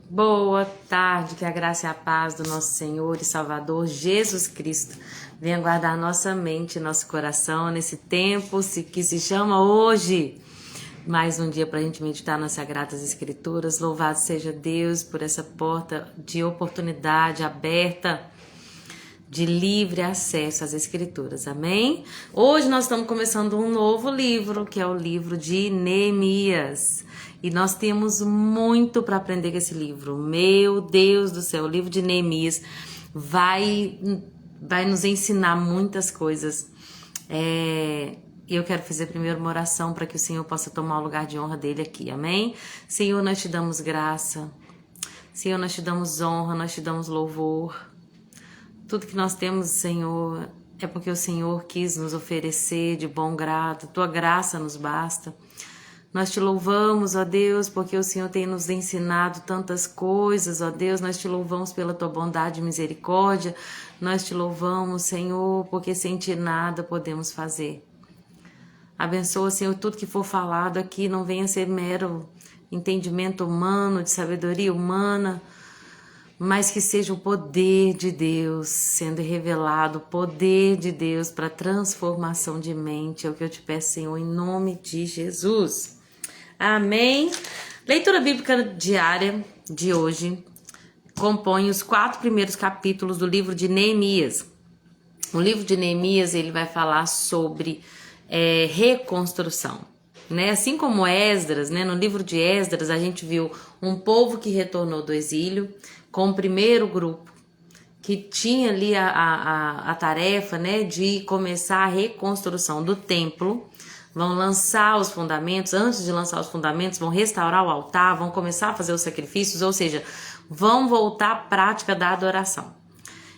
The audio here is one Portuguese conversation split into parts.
Boa tarde, que a graça e a paz do nosso Senhor e Salvador Jesus Cristo venha guardar nossa mente e nosso coração nesse tempo que se chama hoje. Mais um dia para a gente meditar nas Sagradas Escrituras. Louvado seja Deus por essa porta de oportunidade aberta, de livre acesso às Escrituras, amém? Hoje nós estamos começando um novo livro, que é o livro de Neemias. E nós temos muito para aprender com esse livro. Meu Deus do céu, o livro de Neemias vai nos ensinar muitas coisas. Eu quero fazer primeiro uma oração para que o Senhor possa tomar o lugar de honra dele aqui, amém? Senhor, nós te damos graça. Senhor, nós te damos honra, nós te damos louvor. Tudo que nós temos, Senhor, é porque o Senhor quis nos oferecer de bom grado. Tua graça nos basta. Nós te louvamos, ó Deus, porque o Senhor tem nos ensinado tantas coisas, ó Deus. Nós te louvamos pela tua bondade e misericórdia. Nós te louvamos, Senhor, porque sem ti nada podemos fazer. Abençoa, Senhor, tudo que for falado aqui não venha ser mero entendimento humano, de sabedoria humana, mas que seja o poder de Deus sendo revelado, o poder de Deus para transformação de mente. É o que eu te peço, Senhor, em nome de Jesus. Amém. Leitura bíblica diária de hoje compõe os 4 primeiros capítulos do livro de Neemias. O livro de Neemias, ele vai falar sobre reconstrução, né? Assim como Esdras, né? No livro de Esdras a gente viu um povo que retornou do exílio com o primeiro grupo que tinha ali a tarefa, né, de começar a reconstrução do templo. Vão lançar os fundamentos, antes de lançar os fundamentos, vão restaurar o altar, vão começar a fazer os sacrifícios, ou seja, vão voltar à prática da adoração.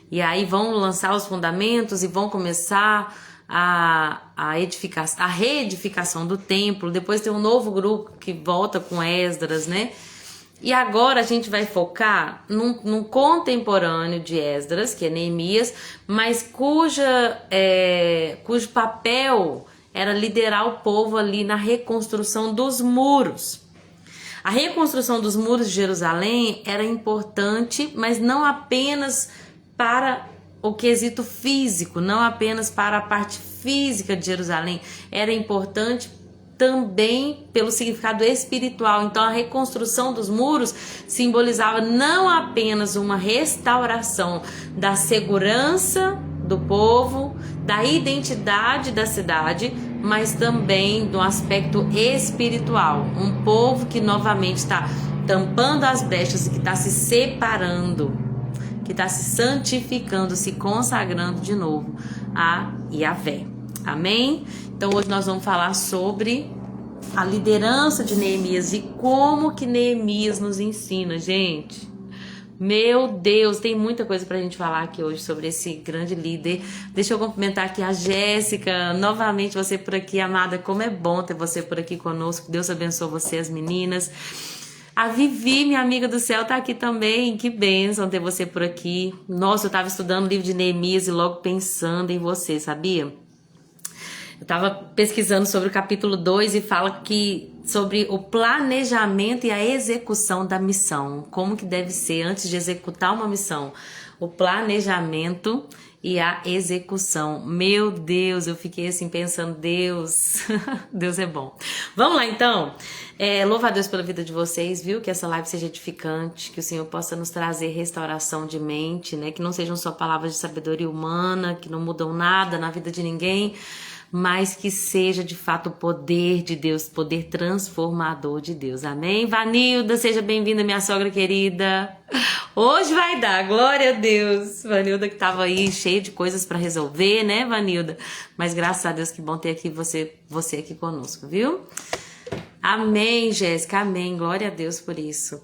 E aí vão lançar os fundamentos e vão começar a reedificação do templo. Depois tem um novo grupo que volta com Esdras, né? E agora a gente vai focar num contemporâneo de Esdras, que é Neemias, mas cujo papel era liderar o povo ali na reconstrução dos muros. A reconstrução dos muros de Jerusalém era importante, mas não apenas para o quesito físico, não apenas para a parte física de Jerusalém, era importante também pelo significado espiritual. Então a reconstrução dos muros simbolizava não apenas uma restauração da segurança do povo, da identidade da cidade, mas também do aspecto espiritual. Um povo que novamente está tampando as brechas, que está se separando, que está se santificando, se consagrando de novo a Yahvé. Amém? Então hoje nós vamos falar sobre a liderança de Neemias e como que Neemias nos ensina, gente. Meu Deus, tem muita coisa pra gente falar aqui hoje sobre esse grande líder. Deixa eu cumprimentar aqui a Jéssica, novamente você por aqui, amada, como é bom ter você por aqui conosco. Deus abençoe você, as meninas. A Vivi, minha amiga do céu, tá aqui também. Que bênção ter você por aqui. Nossa, eu tava estudando o livro de Neemias e logo pensando em você, sabia? Eu tava pesquisando sobre o capítulo 2 e fala que sobre o planejamento e a execução da missão. Como que deve ser antes de executar uma missão. O planejamento e a execução. Meu Deus, eu fiquei assim pensando, Deus, Deus é bom. Vamos lá então. Louva a Deus pela vida de vocês, viu? Que essa live seja edificante, que o Senhor possa nos trazer restauração de mente, né? Que não sejam só palavras de sabedoria humana, que não mudam nada na vida de ninguém, mas que seja de fato o poder de Deus, poder transformador de Deus. Amém? Vanilda, seja bem-vinda, minha sogra querida. Hoje vai dar, glória a Deus. Vanilda que estava aí cheia de coisas para resolver, né, Vanilda? Mas graças a Deus, que bom ter aqui você aqui conosco, viu? Amém, Jéssica, amém. Glória a Deus por isso.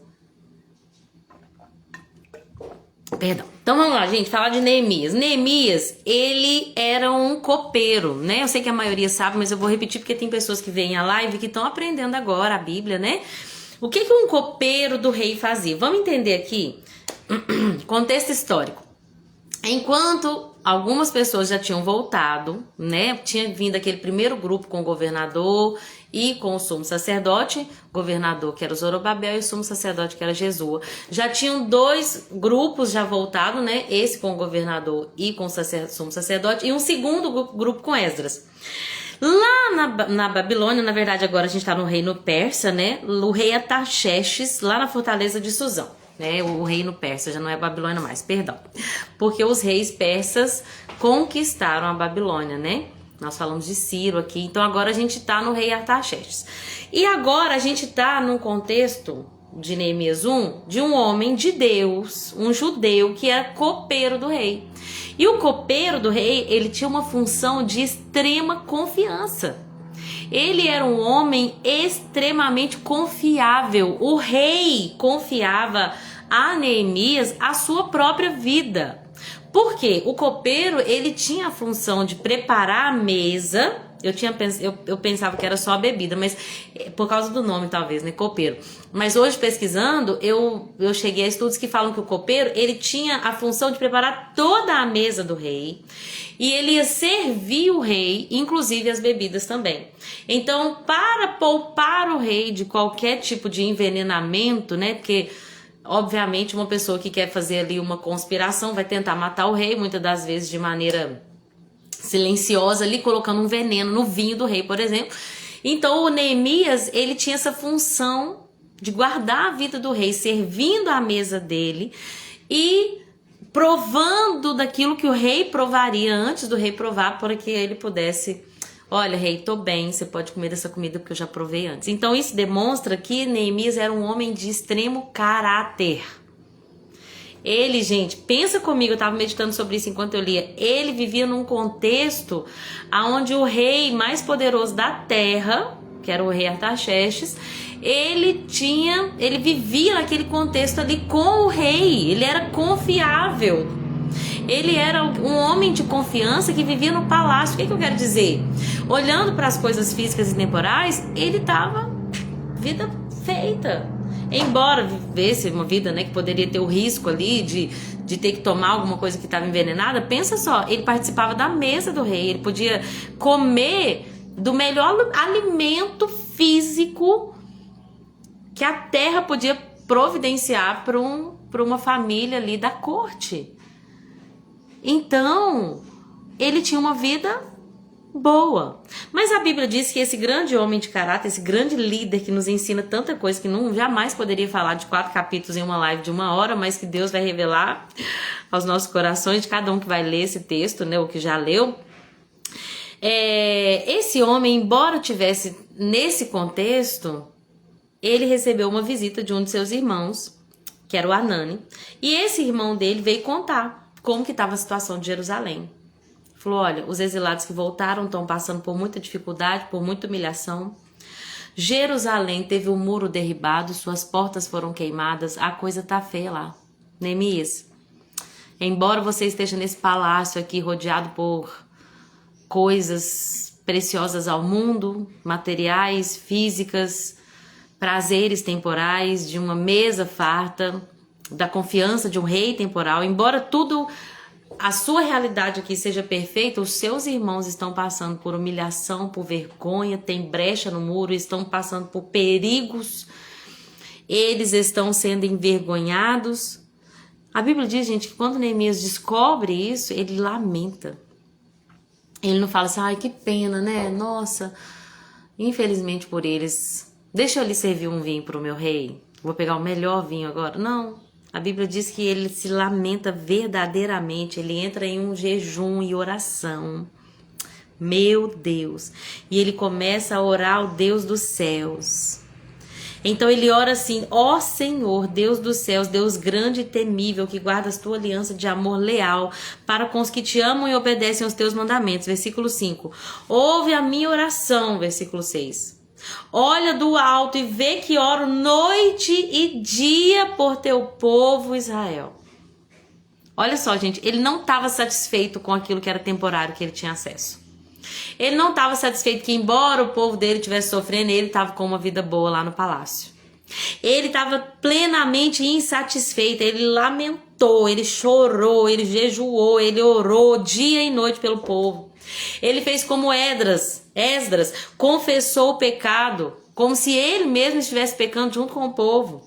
Perdão. Então vamos lá, gente, falar de Neemias. Neemias, ele era um copeiro, né? Eu sei que a maioria sabe, mas eu vou repetir porque tem pessoas que veem a live que estão aprendendo agora a Bíblia, né? O que um copeiro do rei fazia? Vamos entender aqui, contexto histórico. Enquanto algumas pessoas já tinham voltado, né? Tinha vindo aquele primeiro grupo com o governador e com o sumo sacerdote, governador que era o Zorobabel e o sumo sacerdote que era Jesua. Já tinham 2 grupos já voltado, né? Esse com o governador e com o sumo sacerdote, e um segundo grupo com Esdras. Lá na Babilônia, na verdade agora a gente tá no reino persa, né? O rei Artaxerxes, lá na fortaleza de Suzão, né? O reino persa, já não é Babilônia mais, perdão. Porque os reis persas conquistaram a Babilônia, né? Nós falamos de Ciro aqui, então agora a gente tá no rei Artaxerxes. E agora a gente tá num contexto de Neemias 1, de um homem de Deus, um judeu que era copeiro do rei. E o copeiro do rei, ele tinha uma função de extrema confiança. Ele era um homem extremamente confiável. O rei confiava a Neemias a sua própria vida. Por quê? O copeiro, ele tinha a função de preparar a mesa. Eu pensava que era só a bebida, mas por causa do nome talvez, né, copeiro. Mas hoje pesquisando, eu cheguei a estudos que falam que o copeiro, ele tinha a função de preparar toda a mesa do rei, e ele ia servir o rei, inclusive as bebidas também. Então, para poupar o rei de qualquer tipo de envenenamento, né, porque obviamente uma pessoa que quer fazer ali uma conspiração vai tentar matar o rei, muitas das vezes de maneira silenciosa ali, colocando um veneno no vinho do rei, por exemplo. Então o Neemias, ele tinha essa função de guardar a vida do rei, servindo a mesa dele e provando daquilo que o rei provaria antes do rei provar, para que ele pudesse, olha, rei, tô bem, você pode comer dessa comida porque eu já provei antes. Então isso demonstra que Neemias era um homem de extremo caráter. Ele, gente, pensa comigo, eu tava meditando sobre isso enquanto eu lia. Ele vivia num contexto onde o rei mais poderoso da terra, que era o rei Artaxerxes, ele vivia naquele contexto ali com o rei. Ele era confiável. Ele era um homem de confiança que vivia no palácio. O que eu quero dizer? Olhando para as coisas físicas e temporais, ele tava vida feita. Embora vivesse uma vida, né, que poderia ter o risco ali de ter que tomar alguma coisa que estava envenenada, pensa só, ele participava da mesa do rei, ele podia comer do melhor alimento físico que a terra podia providenciar para uma família ali da corte. Então, ele tinha uma vida boa. Mas a Bíblia diz que esse grande homem de caráter, esse grande líder que nos ensina tanta coisa que não jamais poderia falar de 4 capítulos em uma live de 1 hora, mas que Deus vai revelar aos nossos corações de cada um que vai ler esse texto, né, ou que já leu. Esse homem, embora tivesse nesse contexto, ele recebeu uma visita de um de seus irmãos, que era o Anani, e esse irmão dele veio contar como que estava a situação de Jerusalém. Falou, olha, os exilados que voltaram estão passando por muita dificuldade, por muita humilhação. Jerusalém teve o muro derribado, suas portas foram queimadas, a coisa tá feia lá. Neemias, embora você esteja nesse palácio aqui rodeado por coisas preciosas ao mundo, materiais, físicas, prazeres temporais, de uma mesa farta, da confiança de um rei temporal, embora tudo... a sua realidade aqui seja perfeita, os seus irmãos estão passando por humilhação, por vergonha, tem brecha no muro, estão passando por perigos, eles estão sendo envergonhados. A Bíblia diz, gente, que quando Neemias descobre isso, ele lamenta. Ele não fala assim, ai, que pena, né? Nossa, infelizmente por eles, deixa eu lhe servir um vinho para o meu rei, vou pegar o melhor vinho agora. Não. A Bíblia diz que ele se lamenta verdadeiramente, ele entra em um jejum e oração. Meu Deus! E ele começa a orar ao Deus dos céus. Então ele ora assim, ó Senhor, Deus dos céus, Deus grande e temível, que guardas tua aliança de amor leal para com os que te amam e obedecem aos teus mandamentos. Versículo 5. Ouve a minha oração, versículo 6. Olha do alto e vê que oro noite e dia por teu povo Israel. Olha só, gente, ele não estava satisfeito com aquilo que era temporário que ele tinha acesso. Ele não estava satisfeito que, embora o povo dele estivesse sofrendo, ele estava com uma vida boa lá no palácio. Ele estava plenamente insatisfeito, ele lamentou, ele chorou, ele jejuou, ele orou dia e noite pelo povo. Ele fez como Esdras, confessou o pecado, como se ele mesmo estivesse pecando junto com o povo.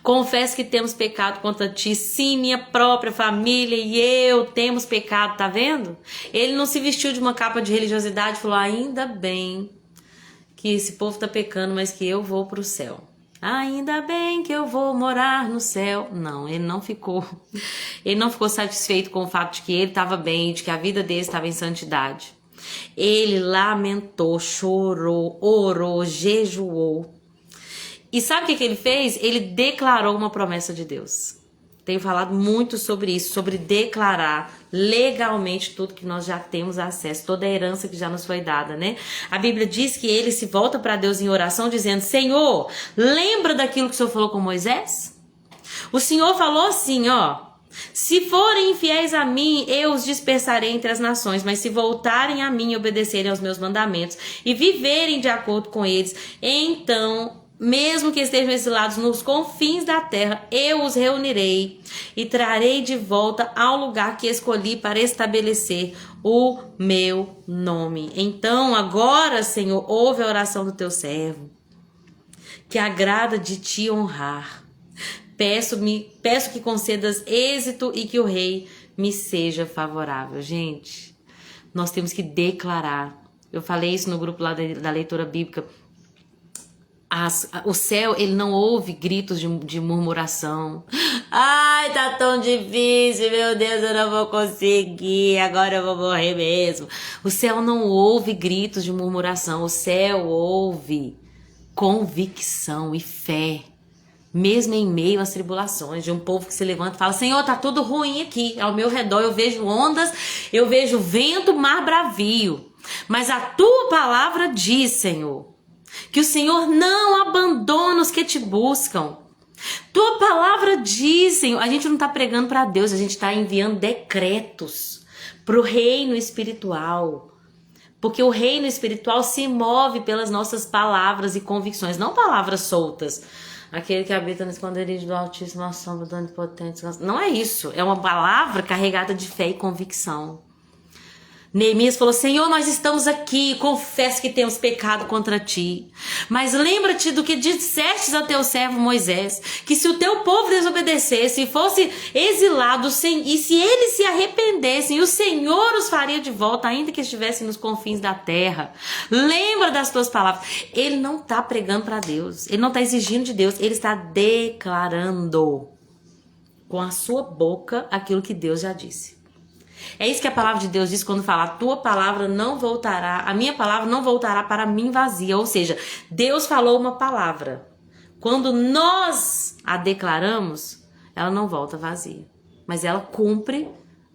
Confesso que temos pecado contra ti, sim, minha própria família e eu temos pecado, tá vendo? Ele não se vestiu de uma capa de religiosidade e falou, ainda bem que esse povo tá pecando, mas que eu vou pro céu. Ainda bem que eu vou morar no céu. Não, ele não ficou satisfeito com o fato de que ele estava bem, de que a vida dele estava em santidade. Ele lamentou, chorou, orou, jejuou. E sabe o que ele fez? Ele declarou uma promessa de Deus. Tenho falado muito sobre isso, sobre declarar legalmente tudo que nós já temos acesso, toda a herança que já nos foi dada, né? A Bíblia diz que ele se volta para Deus em oração dizendo, Senhor, lembra daquilo que o Senhor falou com Moisés? O Senhor falou assim, ó, se forem infiéis a mim, eu os dispersarei entre as nações, mas se voltarem a mim e obedecerem aos meus mandamentos e viverem de acordo com eles, então, mesmo que estejam exilados nos confins da terra, eu os reunirei e trarei de volta ao lugar que escolhi para estabelecer o meu nome. Então, agora, Senhor, ouve a oração do teu servo, que agrada de te honrar. Peço que concedas êxito e que o rei me seja favorável. Gente, nós temos que declarar. Eu falei isso no grupo lá da leitura bíblica. O céu, ele não ouve gritos de murmuração. Ai, tá tão difícil, meu Deus, eu não vou conseguir, agora eu vou morrer mesmo. O céu não ouve gritos de murmuração, o céu ouve convicção e fé. Mesmo em meio às tribulações, de um povo que se levanta e fala, Senhor, tá tudo ruim aqui, ao meu redor eu vejo ondas, eu vejo vento, mar bravio. Mas a tua palavra diz, Senhor, que o Senhor não abandona os que te buscam. Tua palavra diz, Senhor, a gente não está pregando para Deus, a gente está enviando decretos para o reino espiritual. Porque o reino espiritual se move pelas nossas palavras e convicções, não palavras soltas. Aquele que habita no esconderijo do Altíssimo, a sombra do Onipotente. Não é isso, é uma palavra carregada de fé e convicção. Neemias falou, Senhor, nós estamos aqui, confesso que temos pecado contra ti. Mas lembra-te do que dissestes a teu servo Moisés, que se o teu povo desobedecesse e fosse exilado, e se eles se arrependessem, o Senhor os faria de volta, ainda que estivessem nos confins da terra. Lembra das tuas palavras. Ele não está pregando para Deus, ele não está exigindo de Deus, ele está declarando com a sua boca aquilo que Deus já disse. É isso que a palavra de Deus diz quando fala, a tua palavra não voltará, a minha palavra não voltará para mim vazia. Ou seja, Deus falou uma palavra. Quando nós a declaramos, ela não volta vazia. Mas ela cumpre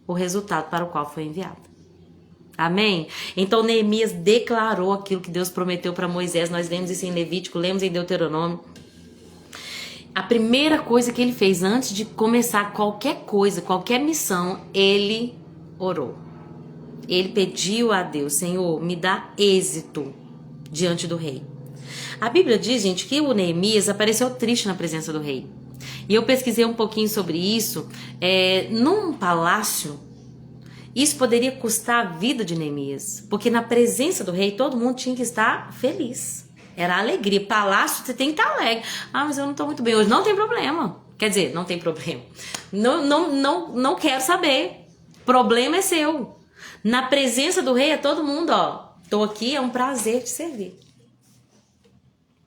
o resultado para o qual foi enviada. Amém? Então Neemias declarou aquilo que Deus prometeu para Moisés. Nós lemos isso em Levítico, lemos em Deuteronômio. A primeira coisa que ele fez antes de começar qualquer coisa, qualquer missão, ele orou. Ele pediu a Deus, Senhor, me dá êxito diante do rei. A Bíblia diz, gente, que o Neemias apareceu triste na presença do rei. E eu pesquisei um pouquinho sobre isso. Num palácio, isso poderia custar a vida de Neemias. Porque na presença do rei, todo mundo tinha que estar feliz. Era alegria. Palácio, você tem que estar alegre. Ah, mas eu não estou muito bem hoje. Não tem problema. Quer dizer, não tem problema. Não quero saber. Problema é seu. Na presença do rei é todo mundo, ó. Tô aqui, é um prazer te servir.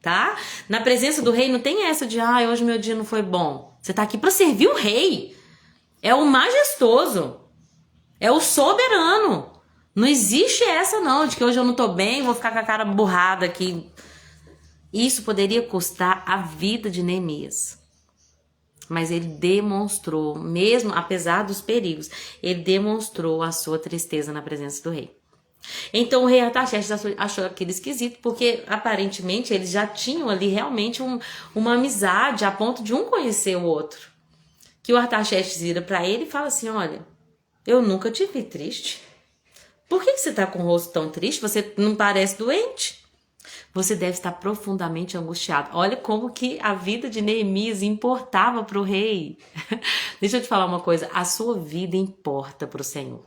Tá? Na presença do rei não tem essa de, hoje meu dia não foi bom. Você tá aqui para servir o rei. É o majestoso. É o soberano. Não existe essa não, de que hoje eu não tô bem, vou ficar com a cara burrada aqui. Isso poderia custar a vida de Neemias. Mas ele demonstrou, mesmo apesar dos perigos, ele demonstrou a sua tristeza na presença do rei. Então o rei Artaxerxes achou aquilo esquisito, porque aparentemente eles já tinham ali realmente uma amizade a ponto de um conhecer o outro. Que o Artaxerxes vira para ele e fala assim, olha, eu nunca te vi triste. Por que você está com o rosto tão triste? Você não parece doente? Você deve estar profundamente angustiado. Olha como que a vida de Neemias importava para o rei. Deixa eu te falar uma coisa, a sua vida importa para o Senhor.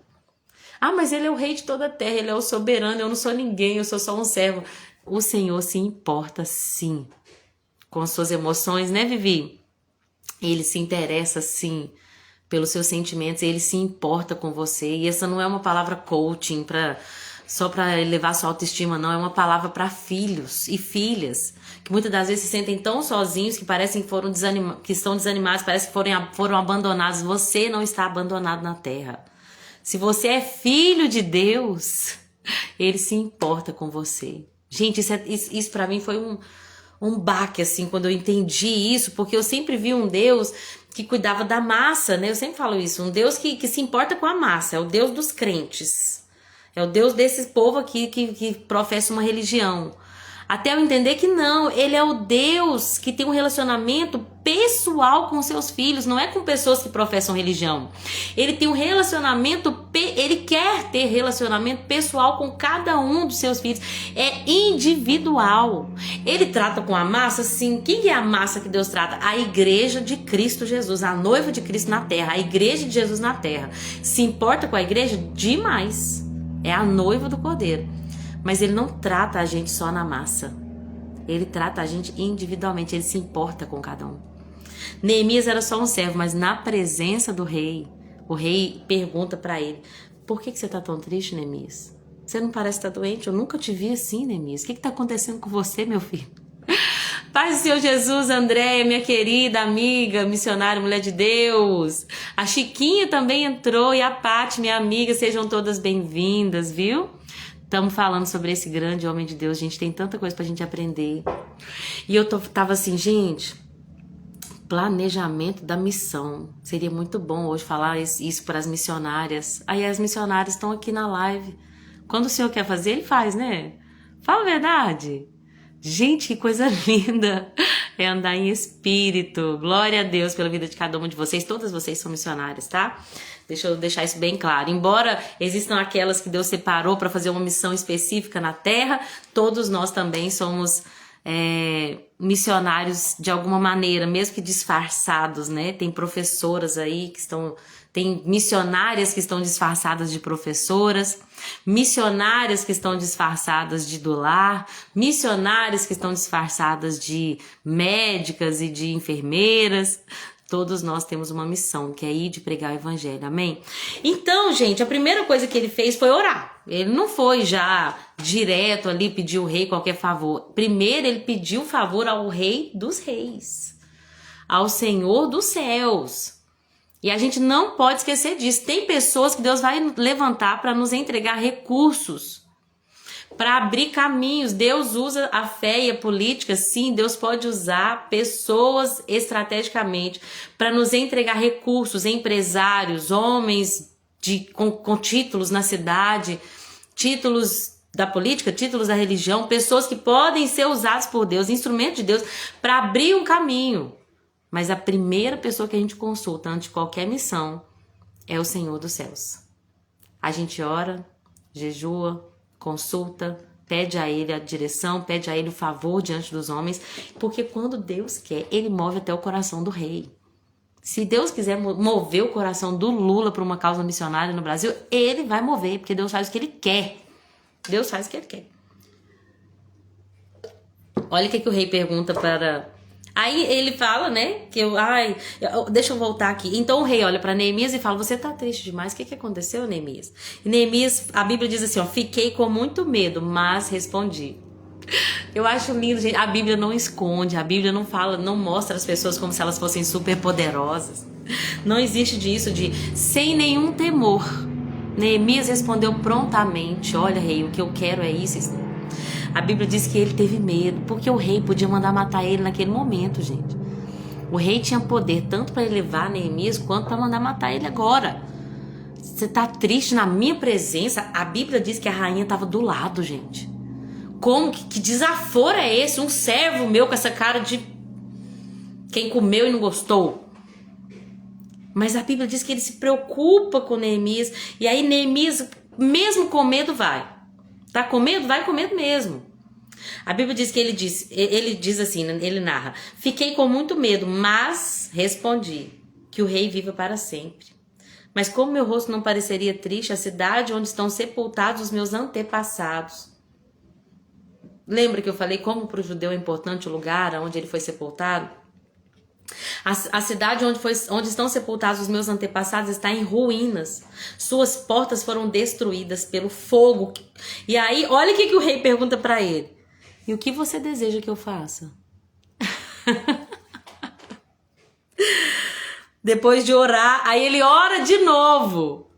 Ah, mas ele é o rei de toda a terra, ele é o soberano, eu não sou ninguém, eu sou só um servo. O Senhor se importa sim com suas emoções, né, Vivi? Ele se interessa sim pelos seus sentimentos, ele se importa com você. E essa não é uma palavra coaching só para elevar sua autoestima, não. É uma palavra para filhos e filhas que muitas das vezes se sentem tão sozinhos que parecem que estão desanimados, parece que foram abandonados. Você não está abandonado na terra. Se você é filho de Deus, ele se importa com você. Gente, isso para mim foi um baque, assim, quando eu entendi isso, porque eu sempre vi um Deus que cuidava da massa, né? Eu sempre falo isso, um Deus que se importa com a massa, é o Deus dos crentes. É o Deus desse povo aqui que professa uma religião. Até eu entender que não, ele é o Deus que tem um relacionamento pessoal com seus filhos, não é com pessoas que professam religião. Ele tem um relacionamento, ele quer ter relacionamento pessoal com cada um dos seus filhos, é individual. Ele trata com a massa, sim. Quem é a massa que Deus trata? A igreja de Cristo Jesus, a noiva de Cristo na terra, a igreja de Jesus na terra. Se importa com a igreja? Demais. É a noiva do Cordeiro. Mas ele não trata a gente só na massa. Ele trata a gente individualmente. Ele se importa com cada um. Neemias era só um servo, mas na presença do rei, o rei pergunta para ele: por que você tá tão triste, Neemias? Você não parece estar doente? Eu nunca te vi assim, Neemias. O que tá acontecendo com você, meu filho? Paz do Senhor Jesus, Andréia, minha querida amiga, missionária, mulher de Deus. A Chiquinha também entrou e a Paty, minha amiga. Sejam todas bem-vindas, viu? Estamos falando sobre esse grande homem de Deus. Gente, tem tanta coisa pra gente aprender. E eu tava assim, gente, planejamento da missão. Seria muito bom hoje falar isso para as missionárias. Aí as missionárias estão aqui na live. Quando o Senhor quer fazer, ele faz, né? Fala a verdade. Gente, que coisa linda é andar em espírito. Glória a Deus pela vida de cada uma de vocês. Todas vocês são missionárias, tá? Deixa eu deixar isso bem claro. Embora existam aquelas que Deus separou para fazer uma missão específica na terra, todos nós também somos missionários de alguma maneira, mesmo que disfarçados, né? Tem professoras aí que estão... Tem missionárias que estão disfarçadas de professoras, missionárias que estão disfarçadas de do lar, missionárias que estão disfarçadas de médicas e de enfermeiras. Todos nós temos uma missão, que é ir de pregar o evangelho, amém? Então, gente, a primeira coisa que ele fez foi orar. Ele não foi já direto ali pedir ao rei qualquer favor. Primeiro ele pediu favor ao rei dos reis, ao Senhor dos céus. E a gente não pode esquecer disso. Tem pessoas que Deus vai levantar para nos entregar recursos, para abrir caminhos. Deus usa a fé e a política, sim, Deus pode usar pessoas estrategicamente para nos entregar recursos, empresários, homens com títulos na cidade, títulos da política, títulos da religião, pessoas que podem ser usadas por Deus, instrumentos de Deus, para abrir um caminho. Mas a primeira pessoa que a gente consulta antes de qualquer missão é o Senhor dos céus. A gente ora, jejua, consulta, pede a ele a direção, pede a ele o favor diante dos homens, porque quando Deus quer, ele move até o coração do rei. Se Deus quiser mover o coração do Lula para uma causa missionária no Brasil, ele vai mover, porque Deus faz o que ele quer. Deus faz o que ele quer. Olha o que o rei pergunta para... Aí ele fala, né, deixa eu voltar aqui. Então o rei olha para Neemias e fala: você tá triste demais, o que aconteceu, Neemias? E Neemias, a Bíblia diz assim, ó: fiquei com muito medo, mas respondi. Eu acho lindo, gente. A Bíblia não esconde, a Bíblia não fala, não mostra as pessoas como se elas fossem super poderosas. Não existe disso, sem nenhum temor. Neemias respondeu prontamente: olha, rei, o que eu quero é isso. A Bíblia diz que ele teve medo, porque o rei podia mandar matar ele naquele momento, gente. O rei tinha poder tanto para levar Neemias quanto para mandar matar ele agora. Você tá triste na minha presença? A Bíblia diz que a rainha estava do lado, gente. Como? Que desaforo é esse? Um servo meu com essa cara de quem comeu e não gostou. Mas a Bíblia diz que ele se preocupa com Neemias. E aí Neemias, mesmo com medo, vai. Tá com medo? Vai com medo mesmo. A Bíblia diz que ele diz assim, ele narra: fiquei com muito medo, mas respondi que o rei viva para sempre. Mas como meu rosto não pareceria triste, a cidade onde estão sepultados os meus antepassados. Lembra que eu falei como para o judeu é importante o lugar onde ele foi sepultado? A cidade onde estão sepultados os meus antepassados está em ruínas. Suas portas foram destruídas pelo fogo. E aí, olha o que o rei pergunta para ele. E o que você deseja que eu faça? Depois de orar, aí ele ora de novo.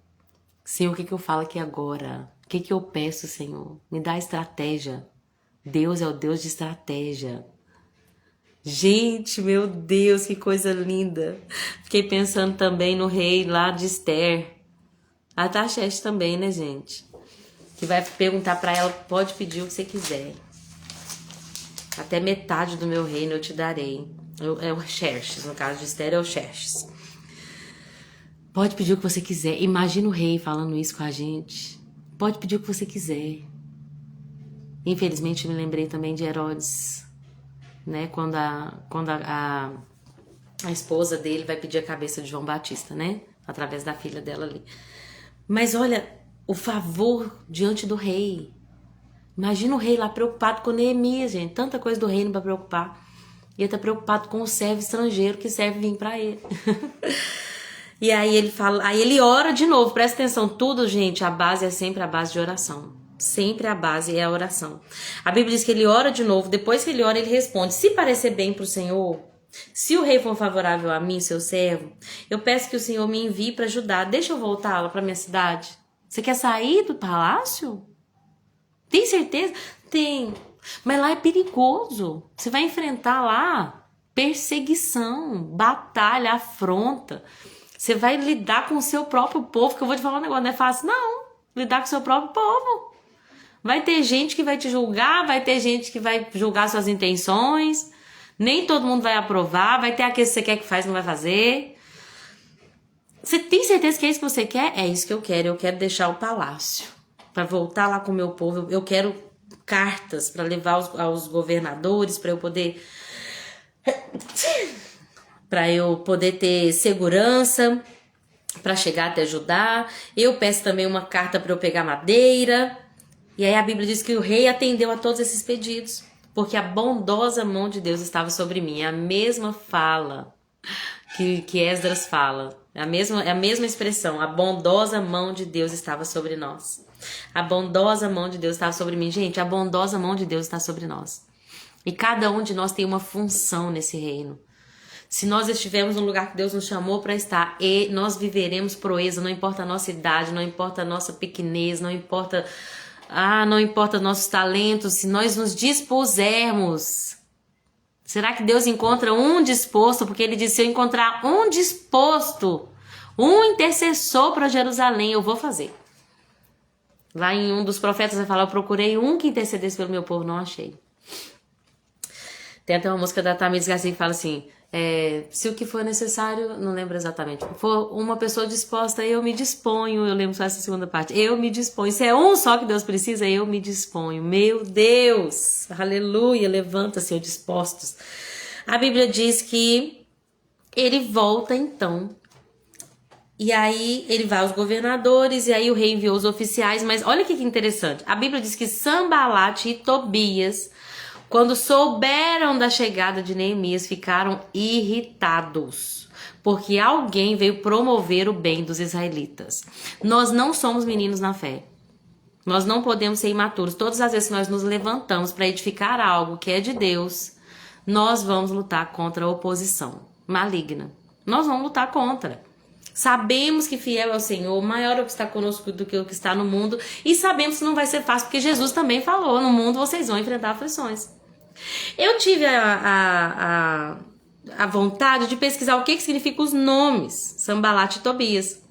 Senhor, o que eu falo aqui agora? O que eu peço, Senhor? Me dá estratégia. Deus é o Deus de estratégia. Gente, meu Deus, que coisa linda. Fiquei pensando também no rei lá de Esther. Artaxerxes também, né, gente? Que vai perguntar pra ela, pode pedir o que você quiser. Até metade do meu reino eu te darei. É o Xerxes, no caso de Esther é o Xerxes. Pode pedir o que você quiser. Imagina o rei falando isso com a gente. Pode pedir o que você quiser. Infelizmente, eu me lembrei também de Herodes, né? Quando a esposa dele vai pedir a cabeça de João Batista, né? Através da filha dela ali. Mas olha, o favor diante do rei. Imagina o rei lá preocupado com Neemias, gente. Tanta coisa do reino para preocupar. E ele tá preocupado com o servo estrangeiro que serve vir para ele. E aí ele fala, aí ele ora de novo. Presta atenção, tudo, gente, a base é sempre a base de oração. Sempre a base é a oração. A Bíblia diz que ele ora de novo. Depois que ele ora, ele responde: se parecer bem pro Senhor, se o rei for favorável a mim, seu servo, eu peço que o Senhor me envie para ajudar. Deixa eu voltar lá para minha cidade. Você quer sair do palácio? Tem certeza? Tem. Mas lá é perigoso. Você vai enfrentar lá perseguição, batalha, afronta. Você vai lidar com o seu próprio povo, que eu vou te falar um negócio, não é fácil, não. Lidar com o seu próprio povo. Vai ter gente que vai te julgar, vai ter gente que vai julgar suas intenções. Nem todo mundo vai aprovar, vai ter aquele que você quer que faz, não vai fazer. Você tem certeza que é isso que você quer? É isso que eu quero. Eu quero deixar o palácio para voltar lá com o meu povo. Eu quero cartas para levar aos governadores, para eu poder ter segurança, para chegar até Judá. Eu peço também uma carta para eu pegar madeira. E aí a Bíblia diz que o rei atendeu a todos esses pedidos, porque a bondosa mão de Deus estava sobre mim. É a mesma fala que Esdras fala. É a mesma expressão. A bondosa mão de Deus estava sobre nós. A bondosa mão de Deus estava sobre mim. Gente, a bondosa mão de Deus está sobre nós. E cada um de nós tem uma função nesse reino. Se nós estivermos no lugar que Deus nos chamou para estar, e nós viveremos proeza, não importa a nossa idade, não importa a nossa pequenez, não importa nossos talentos, se nós nos dispusermos. Será que Deus encontra um disposto? Porque ele disse, se eu encontrar um disposto, um intercessor para Jerusalém, eu vou fazer. Lá em um dos profetas vai falar, eu procurei um que intercedesse pelo meu povo, não achei. Tem até uma música da Tamires Garcia que fala assim, se o que for necessário, não lembro exatamente, for uma pessoa disposta, eu me disponho, eu lembro só essa segunda parte, eu me disponho, se é um só que Deus precisa, eu me disponho, meu Deus, aleluia, levanta-se, dispostos. A Bíblia diz que ele volta então, e aí ele vai aos governadores, e aí o rei enviou os oficiais, mas olha que interessante, a Bíblia diz que Sambalate e Tobias, quando souberam da chegada de Neemias, ficaram irritados, porque alguém veio promover o bem dos israelitas. Nós não somos meninos na fé. Nós não podemos ser imaturos. Todas as vezes que nós nos levantamos para edificar algo que é de Deus, nós vamos lutar contra a oposição maligna. Nós vamos lutar contra. Sabemos que fiel é o Senhor, maior é o que está conosco do que o que está no mundo, e sabemos que não vai ser fácil, porque Jesus também falou, no mundo vocês vão enfrentar aflições. Eu tive a vontade de pesquisar o que significam os nomes Sambalate e Tobias.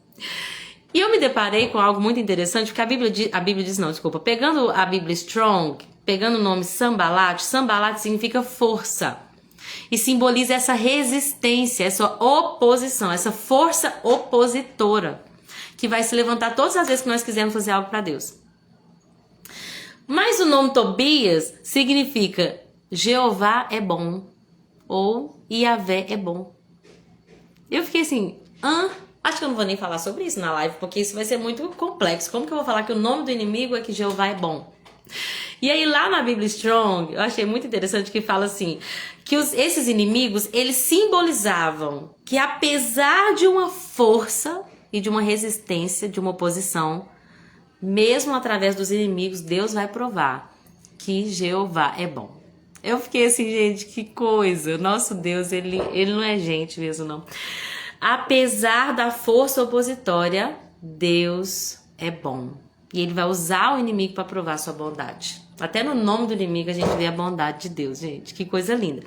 E eu me deparei com algo muito interessante, porque pegando a Bíblia Strong, pegando o nome Sambalate significa força. E simboliza essa resistência, essa oposição, essa força opositora, que vai se levantar todas as vezes que nós quisermos fazer algo para Deus. Mas o nome Tobias significa Jeová é bom ou Yahvé é bom. Eu fiquei assim, acho que eu não vou nem falar sobre isso na live, porque isso vai ser muito complexo. Como que eu vou falar que o nome do inimigo é que Jeová é bom? E aí lá na Bíblia Strong, eu achei muito interessante que fala assim, que esses inimigos, eles simbolizavam que apesar de uma força e de uma resistência, de uma oposição, mesmo através dos inimigos, Deus vai provar que Jeová é bom. Eu fiquei assim, gente, que coisa. Nosso Deus, ele não é gente mesmo, não. Apesar da força opositória, Deus é bom. E ele vai usar o inimigo para provar sua bondade. Até no nome do inimigo a gente vê a bondade de Deus, gente. Que coisa linda.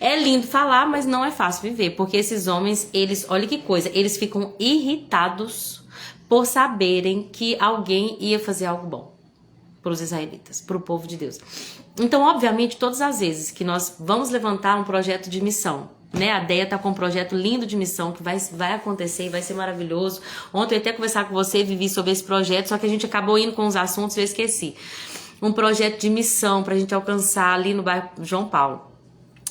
É lindo falar, mas não é fácil viver. Porque esses homens, eles, olha que coisa, eles ficam irritados por saberem que alguém ia fazer algo bom para os israelitas, para o povo de Deus. Então, obviamente, todas as vezes que nós vamos levantar um projeto de missão, né? A Deia tá com um projeto lindo de missão que vai acontecer e vai ser maravilhoso. Ontem eu até conversar com você, Vivi, sobre esse projeto, só que a gente acabou indo com os assuntos e eu esqueci. Um projeto de missão pra gente alcançar ali no bairro João Paulo.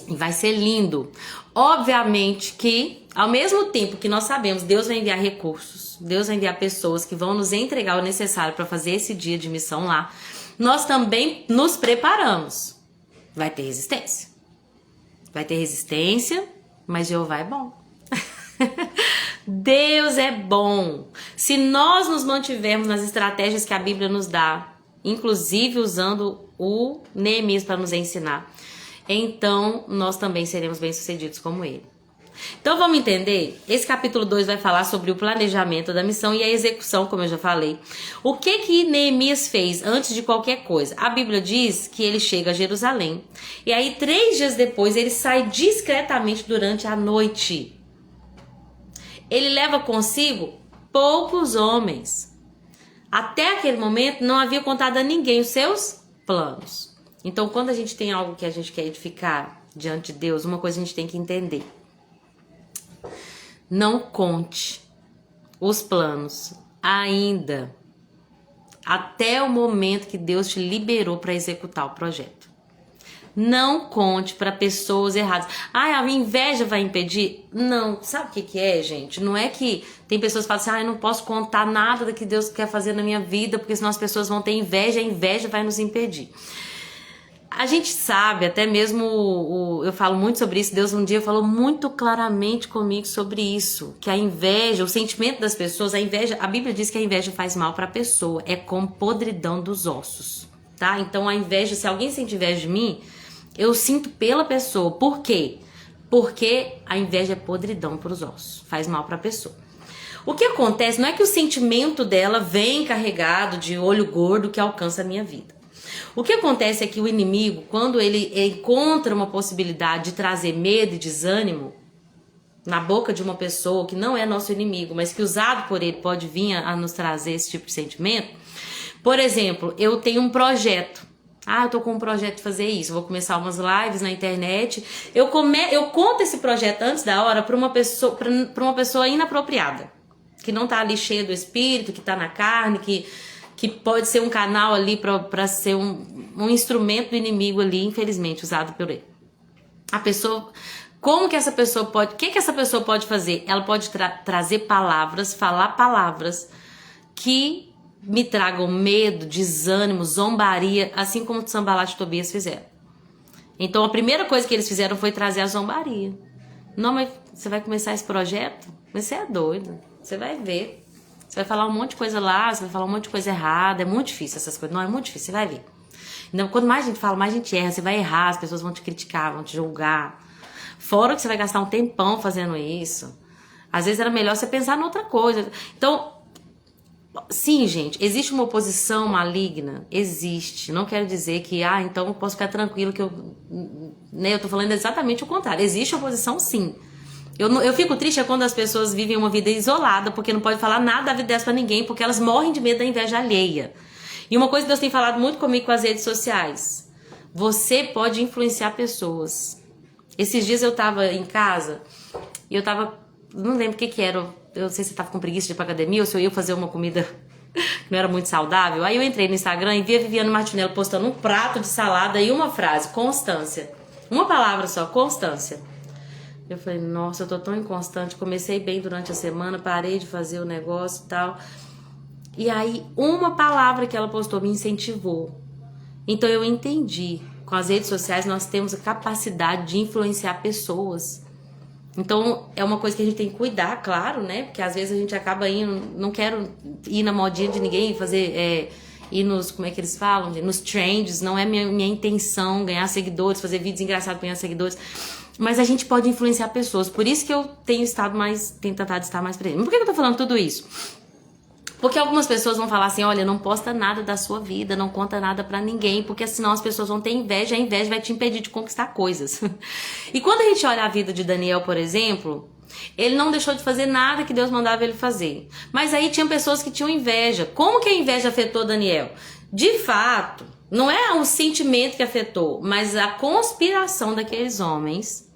E vai ser lindo. Obviamente que, ao mesmo tempo que nós sabemos, Deus vai enviar recursos, Deus vai enviar pessoas que vão nos entregar o necessário para fazer esse dia de missão lá, nós também nos preparamos. Vai ter resistência. Vai ter resistência, mas Jeová é bom. Deus é bom. Se nós nos mantivermos nas estratégias que a Bíblia nos dá, inclusive usando o Neemias para nos ensinar, então nós também seremos bem-sucedidos como ele. Então vamos entender? Esse capítulo 2 vai falar sobre o planejamento da missão e a execução, como eu já falei. O que Neemias fez antes de qualquer coisa? A Bíblia diz que ele chega a Jerusalém e aí 3 dias depois ele sai discretamente durante a noite. Ele leva consigo poucos homens. Até aquele momento não havia contado a ninguém os seus planos. Então quando a gente tem algo que a gente quer edificar diante de Deus, uma coisa a gente tem que entender. Não conte os planos ainda até o momento que Deus te liberou para executar o projeto. Não conte para pessoas erradas. A inveja vai impedir? Não. Sabe o que é, gente? Não é que tem pessoas que falam assim, eu não posso contar nada do que Deus quer fazer na minha vida, porque senão as pessoas vão ter inveja, a inveja vai nos impedir. A gente sabe, até mesmo, eu falo muito sobre isso, Deus um dia falou muito claramente comigo sobre isso, que a inveja, o sentimento das pessoas, a Bíblia diz que a inveja faz mal para a pessoa, é como podridão dos ossos, tá? Então a inveja, se alguém sente inveja de mim, eu sinto pela pessoa. Por quê? Porque a inveja é podridão para os ossos, faz mal para a pessoa. O que acontece não é que o sentimento dela vem carregado de olho gordo que alcança a minha vida. O que acontece é que o inimigo, quando ele encontra uma possibilidade de trazer medo e desânimo na boca de uma pessoa que não é nosso inimigo, mas que usado por ele pode vir a nos trazer esse tipo de sentimento. Por exemplo, eu tenho um projeto. Eu tô com um projeto de fazer isso, vou começar umas lives na internet. Eu conto esse projeto antes da hora para uma pessoa inapropriada, que não tá ali cheia do espírito, que tá na carne, que pode ser um canal ali para ser um instrumento do inimigo ali, infelizmente, usado por ele. A pessoa, como que essa pessoa pode, o que essa pessoa pode fazer? Ela pode trazer palavras, falar palavras que me tragam medo, desânimo, zombaria, assim como o Sanbalat e Tobias fizeram. Então a primeira coisa que eles fizeram foi trazer a zombaria. Não, mas você vai começar esse projeto? Mas você é doido, você vai ver. Você vai falar um monte de coisa lá, você vai falar um monte de coisa errada. É muito difícil essas coisas. Não, é muito difícil, você vai ver. Então, quanto mais a gente fala, mais a gente erra. Você vai errar, as pessoas vão te criticar, vão te julgar. Fora que você vai gastar um tempão fazendo isso. Às vezes era melhor você pensar em outra coisa. Então, sim, gente, existe uma oposição maligna? Existe. Não quero dizer que, então eu posso ficar tranquilo que eu tô falando exatamente o contrário. Existe oposição, sim. Eu fico triste quando as pessoas vivem uma vida isolada, porque não pode falar nada da vida delas pra ninguém, porque elas morrem de medo da inveja alheia. E uma coisa que Deus tem falado muito comigo com as redes sociais: você pode influenciar pessoas. Esses dias eu tava em casa e eu tava, não lembro o que era, eu não sei se eu tava com preguiça de ir pra academia ou se eu ia fazer uma comida não era muito saudável. Aí eu entrei no Instagram e vi a Viviane Martinello postando um prato de salada e uma frase, constância. Uma palavra só, constância. Eu falei, nossa, eu tô tão inconstante. Comecei bem durante a semana, parei de fazer o negócio e tal. E aí, uma palavra que ela postou me incentivou. Então eu entendi. Com as redes sociais nós temos a capacidade de influenciar pessoas. Então é uma coisa que a gente tem que cuidar, claro, né? Porque às vezes a gente acaba indo, não quero ir na modinha de ninguém, fazer, ir nos, como é que eles falam? Nos trends, não é minha intenção ganhar seguidores, fazer vídeos engraçados pra ganhar seguidores. Mas a gente pode influenciar pessoas, por isso que eu tenho tentado estar mais presente. Por que eu tô falando tudo isso? Porque algumas pessoas vão falar assim, olha, não posta nada da sua vida, não conta nada pra ninguém, porque senão as pessoas vão ter inveja, a inveja vai te impedir de conquistar coisas. E quando a gente olha a vida de Daniel, por exemplo, ele não deixou de fazer nada que Deus mandava ele fazer. Mas aí tinha pessoas que tinham inveja. Como que a inveja afetou Daniel? De fato, não é o sentimento que afetou, mas a conspiração daqueles homens,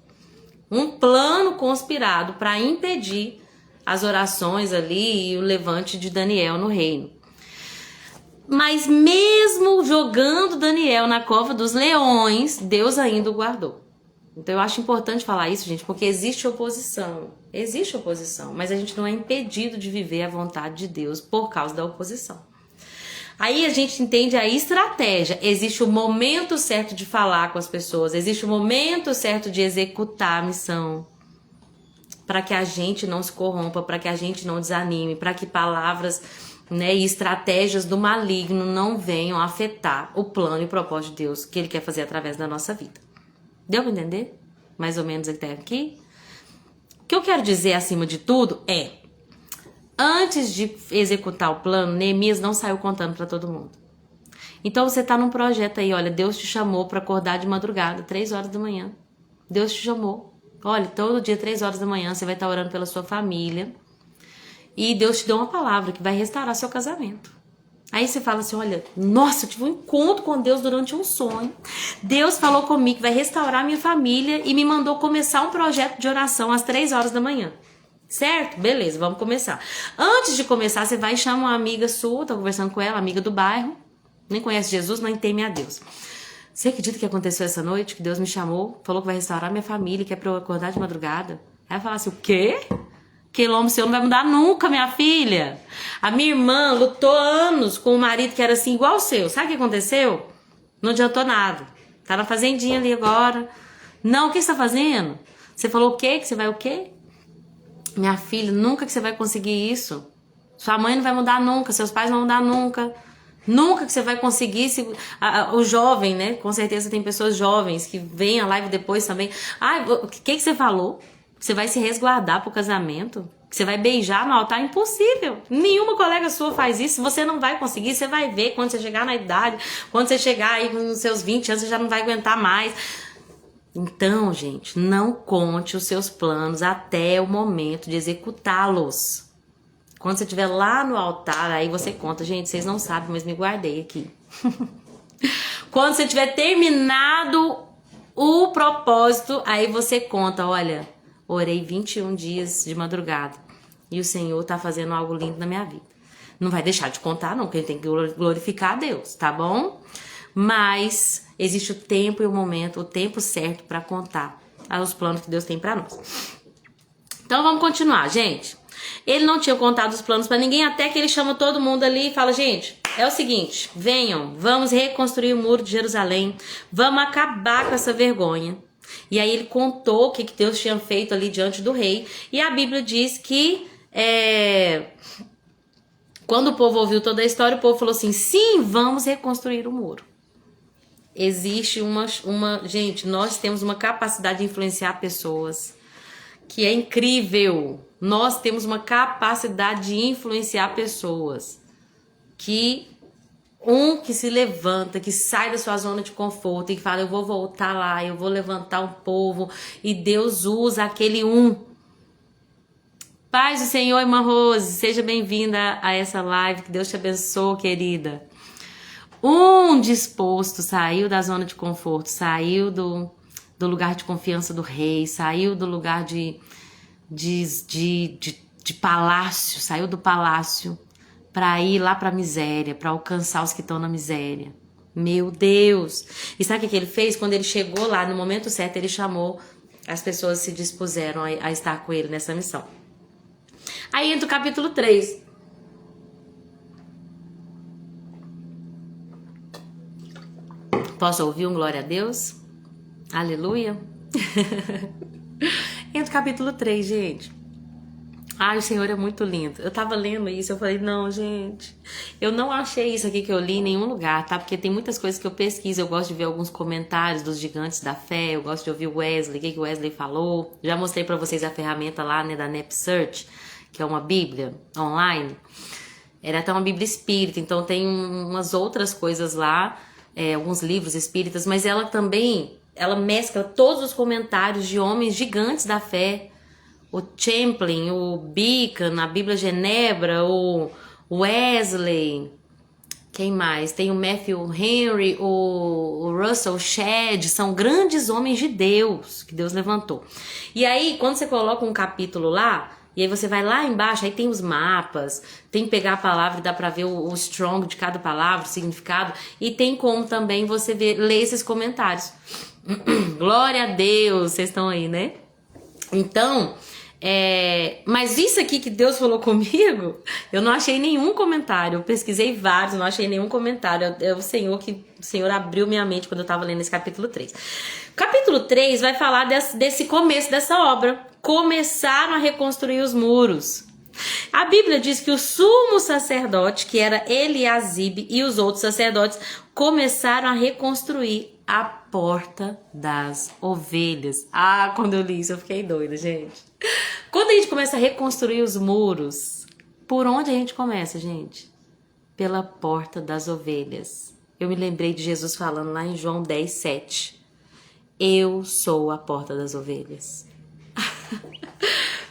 um plano conspirado para impedir as orações ali e o levante de Daniel no reino. Mas mesmo jogando Daniel na cova dos leões, Deus ainda o guardou. Então eu acho importante falar isso, gente, porque existe oposição. Existe oposição, mas a gente não é impedido de viver a vontade de Deus por causa da oposição. Aí a gente entende a estratégia. Existe o momento certo de falar com as pessoas, existe o momento certo de executar a missão, para que a gente não se corrompa, para que a gente não desanime, para que palavras, né, e estratégias do maligno não venham afetar o plano e o propósito de Deus que Ele quer fazer através da nossa vida. Deu para entender? Mais ou menos até aqui? O que eu quero dizer acima de tudo é, antes de executar o plano, Neemias não saiu contando para todo mundo. Então você tá num projeto aí, olha, Deus te chamou para acordar de madrugada, 3 horas da manhã. Deus te chamou. Olha, todo dia, 3 horas da manhã, você vai estar orando pela sua família. E Deus te deu uma palavra que vai restaurar seu casamento. Aí você fala assim, olha, nossa, eu tive um encontro com Deus durante um sonho. Deus falou comigo que vai restaurar minha família e me mandou começar um projeto de oração às 3 horas da manhã. Certo? Beleza, vamos começar. Antes de começar, você vai chamar uma amiga sua, tá conversando com ela, amiga do bairro. Nem conhece Jesus, mas teme a Deus. Você acredita que aconteceu essa noite? Que Deus me chamou, falou que vai restaurar minha família, que é pra eu acordar de madrugada. Aí eu falo assim, o quê? Quilombo seu não vai mudar nunca, minha filha. A minha irmã lutou anos com um marido que era assim, igual o seu. Sabe o que aconteceu? Não adiantou nada. Tá na fazendinha ali agora. Não, o que você tá fazendo? Você falou o quê? Que você vai o quê? Minha filha, nunca que você vai conseguir isso. Sua mãe não vai mudar nunca, seus pais não vão mudar nunca. Nunca que você vai conseguir, o jovem, né? Com certeza tem pessoas jovens que veem a live depois também. Ah, o que você falou? Você vai se resguardar pro casamento? Que você vai beijar no altar? Impossível. Nenhuma colega sua faz isso. Você não vai conseguir. Você vai ver quando você chegar na idade, quando você chegar aí nos seus 20 anos, você já não vai aguentar mais. Então, gente, não conte os seus planos até o momento de executá-los. Quando você estiver lá no altar, aí você conta. Gente, vocês não sabem, mas me guardei aqui. Quando você tiver terminado o propósito, aí você conta, olha, orei 21 dias de madrugada e o Senhor tá fazendo algo lindo na minha vida. Não vai deixar de contar não, porque a gente tem que glorificar a Deus, tá bom? Mas existe o tempo e o momento, o tempo certo para contar os planos que Deus tem para nós. Então vamos continuar, gente. Ele não tinha contado os planos para ninguém, até que ele chama todo mundo ali e fala, gente, é o seguinte, venham, vamos reconstruir o muro de Jerusalém, vamos acabar com essa vergonha. E aí ele contou o que Deus tinha feito ali diante do rei, e a Bíblia diz que quando o povo ouviu toda a história, o povo falou assim, sim, vamos reconstruir o muro. Existe gente, nós temos uma capacidade de influenciar pessoas que é incrível. Nós temos uma capacidade de influenciar pessoas que se levanta, que sai da sua zona de conforto e que fala, eu vou voltar lá, eu vou levantar um povo, e Deus usa aquele Paz do Senhor, irmã Rose, seja bem-vinda a essa live, que Deus te abençoe, querida. Disposto saiu da zona de conforto, saiu do lugar de confiança do rei, saiu do lugar de palácio, saiu do palácio para ir lá para a miséria, para alcançar os que estão na miséria. Meu Deus! E sabe o que ele fez? Quando ele chegou lá, no momento certo, ele chamou, as pessoas se dispuseram a estar com ele nessa missão. Aí entra o capítulo 3. Posso ouvir um glória a Deus? Aleluia! Entra o capítulo 3, gente. Ai, o Senhor é muito lindo. Eu tava lendo isso, eu falei, não, gente, eu não achei isso aqui que eu li em nenhum lugar, tá? Porque tem muitas coisas que eu pesquiso, eu gosto de ver alguns comentários dos gigantes da fé, eu gosto de ouvir o Wesley, o que o Wesley falou. Já mostrei pra vocês a ferramenta lá, né, da Nep Search, que é uma bíblia online. Era até uma bíblia espírita, então tem umas outras coisas lá, alguns livros espíritas, mas ela também, ela mescla todos os comentários de homens gigantes da fé, o Champlin, o Beacon, a Bíblia Genebra, o Wesley, quem mais? Tem o Matthew Henry, o Russell Shedd, são grandes homens de Deus, que Deus levantou. E aí, quando você coloca um capítulo lá, e aí você vai lá embaixo, aí tem os mapas, tem que pegar a palavra e dá pra ver o strong de cada palavra, o significado, e tem como também você ler esses comentários. Glória a Deus, vocês estão aí, né? Então... mas isso aqui que Deus falou comigo, eu não achei nenhum comentário. Eu pesquisei vários, não achei nenhum comentário. É o Senhor abriu minha mente quando eu tava lendo esse capítulo 3. Capítulo 3 vai falar desse começo dessa obra. Começaram a reconstruir os muros. A Bíblia diz que o sumo sacerdote, que era Eliasibe, e os outros sacerdotes começaram a reconstruir a porta das ovelhas. Ah, quando eu li isso eu fiquei doida, gente. Quando a gente começa a reconstruir os muros, por onde a gente começa, gente? Pela porta das ovelhas. Eu me lembrei de Jesus falando lá em João 10:7. Eu sou a porta das ovelhas.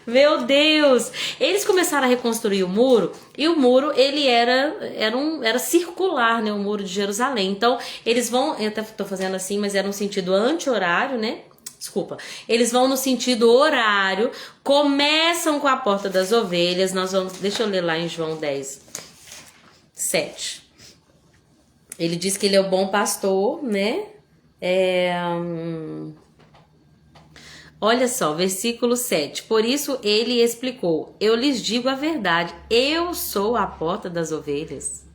Meu Deus! Eles começaram a reconstruir o muro, e o muro, ele era circular, né? O muro de Jerusalém. Então, eles vão, eu até tô fazendo assim, mas era um sentido anti-horário, né? Desculpa. Eles vão no sentido horário, começam com a porta das ovelhas. Nós vamos, deixa eu ler lá em João 10:7. Ele diz que ele é o bom pastor, né? Olha só, versículo 7. Por isso ele explicou: eu lhes digo a verdade, eu sou a porta das ovelhas.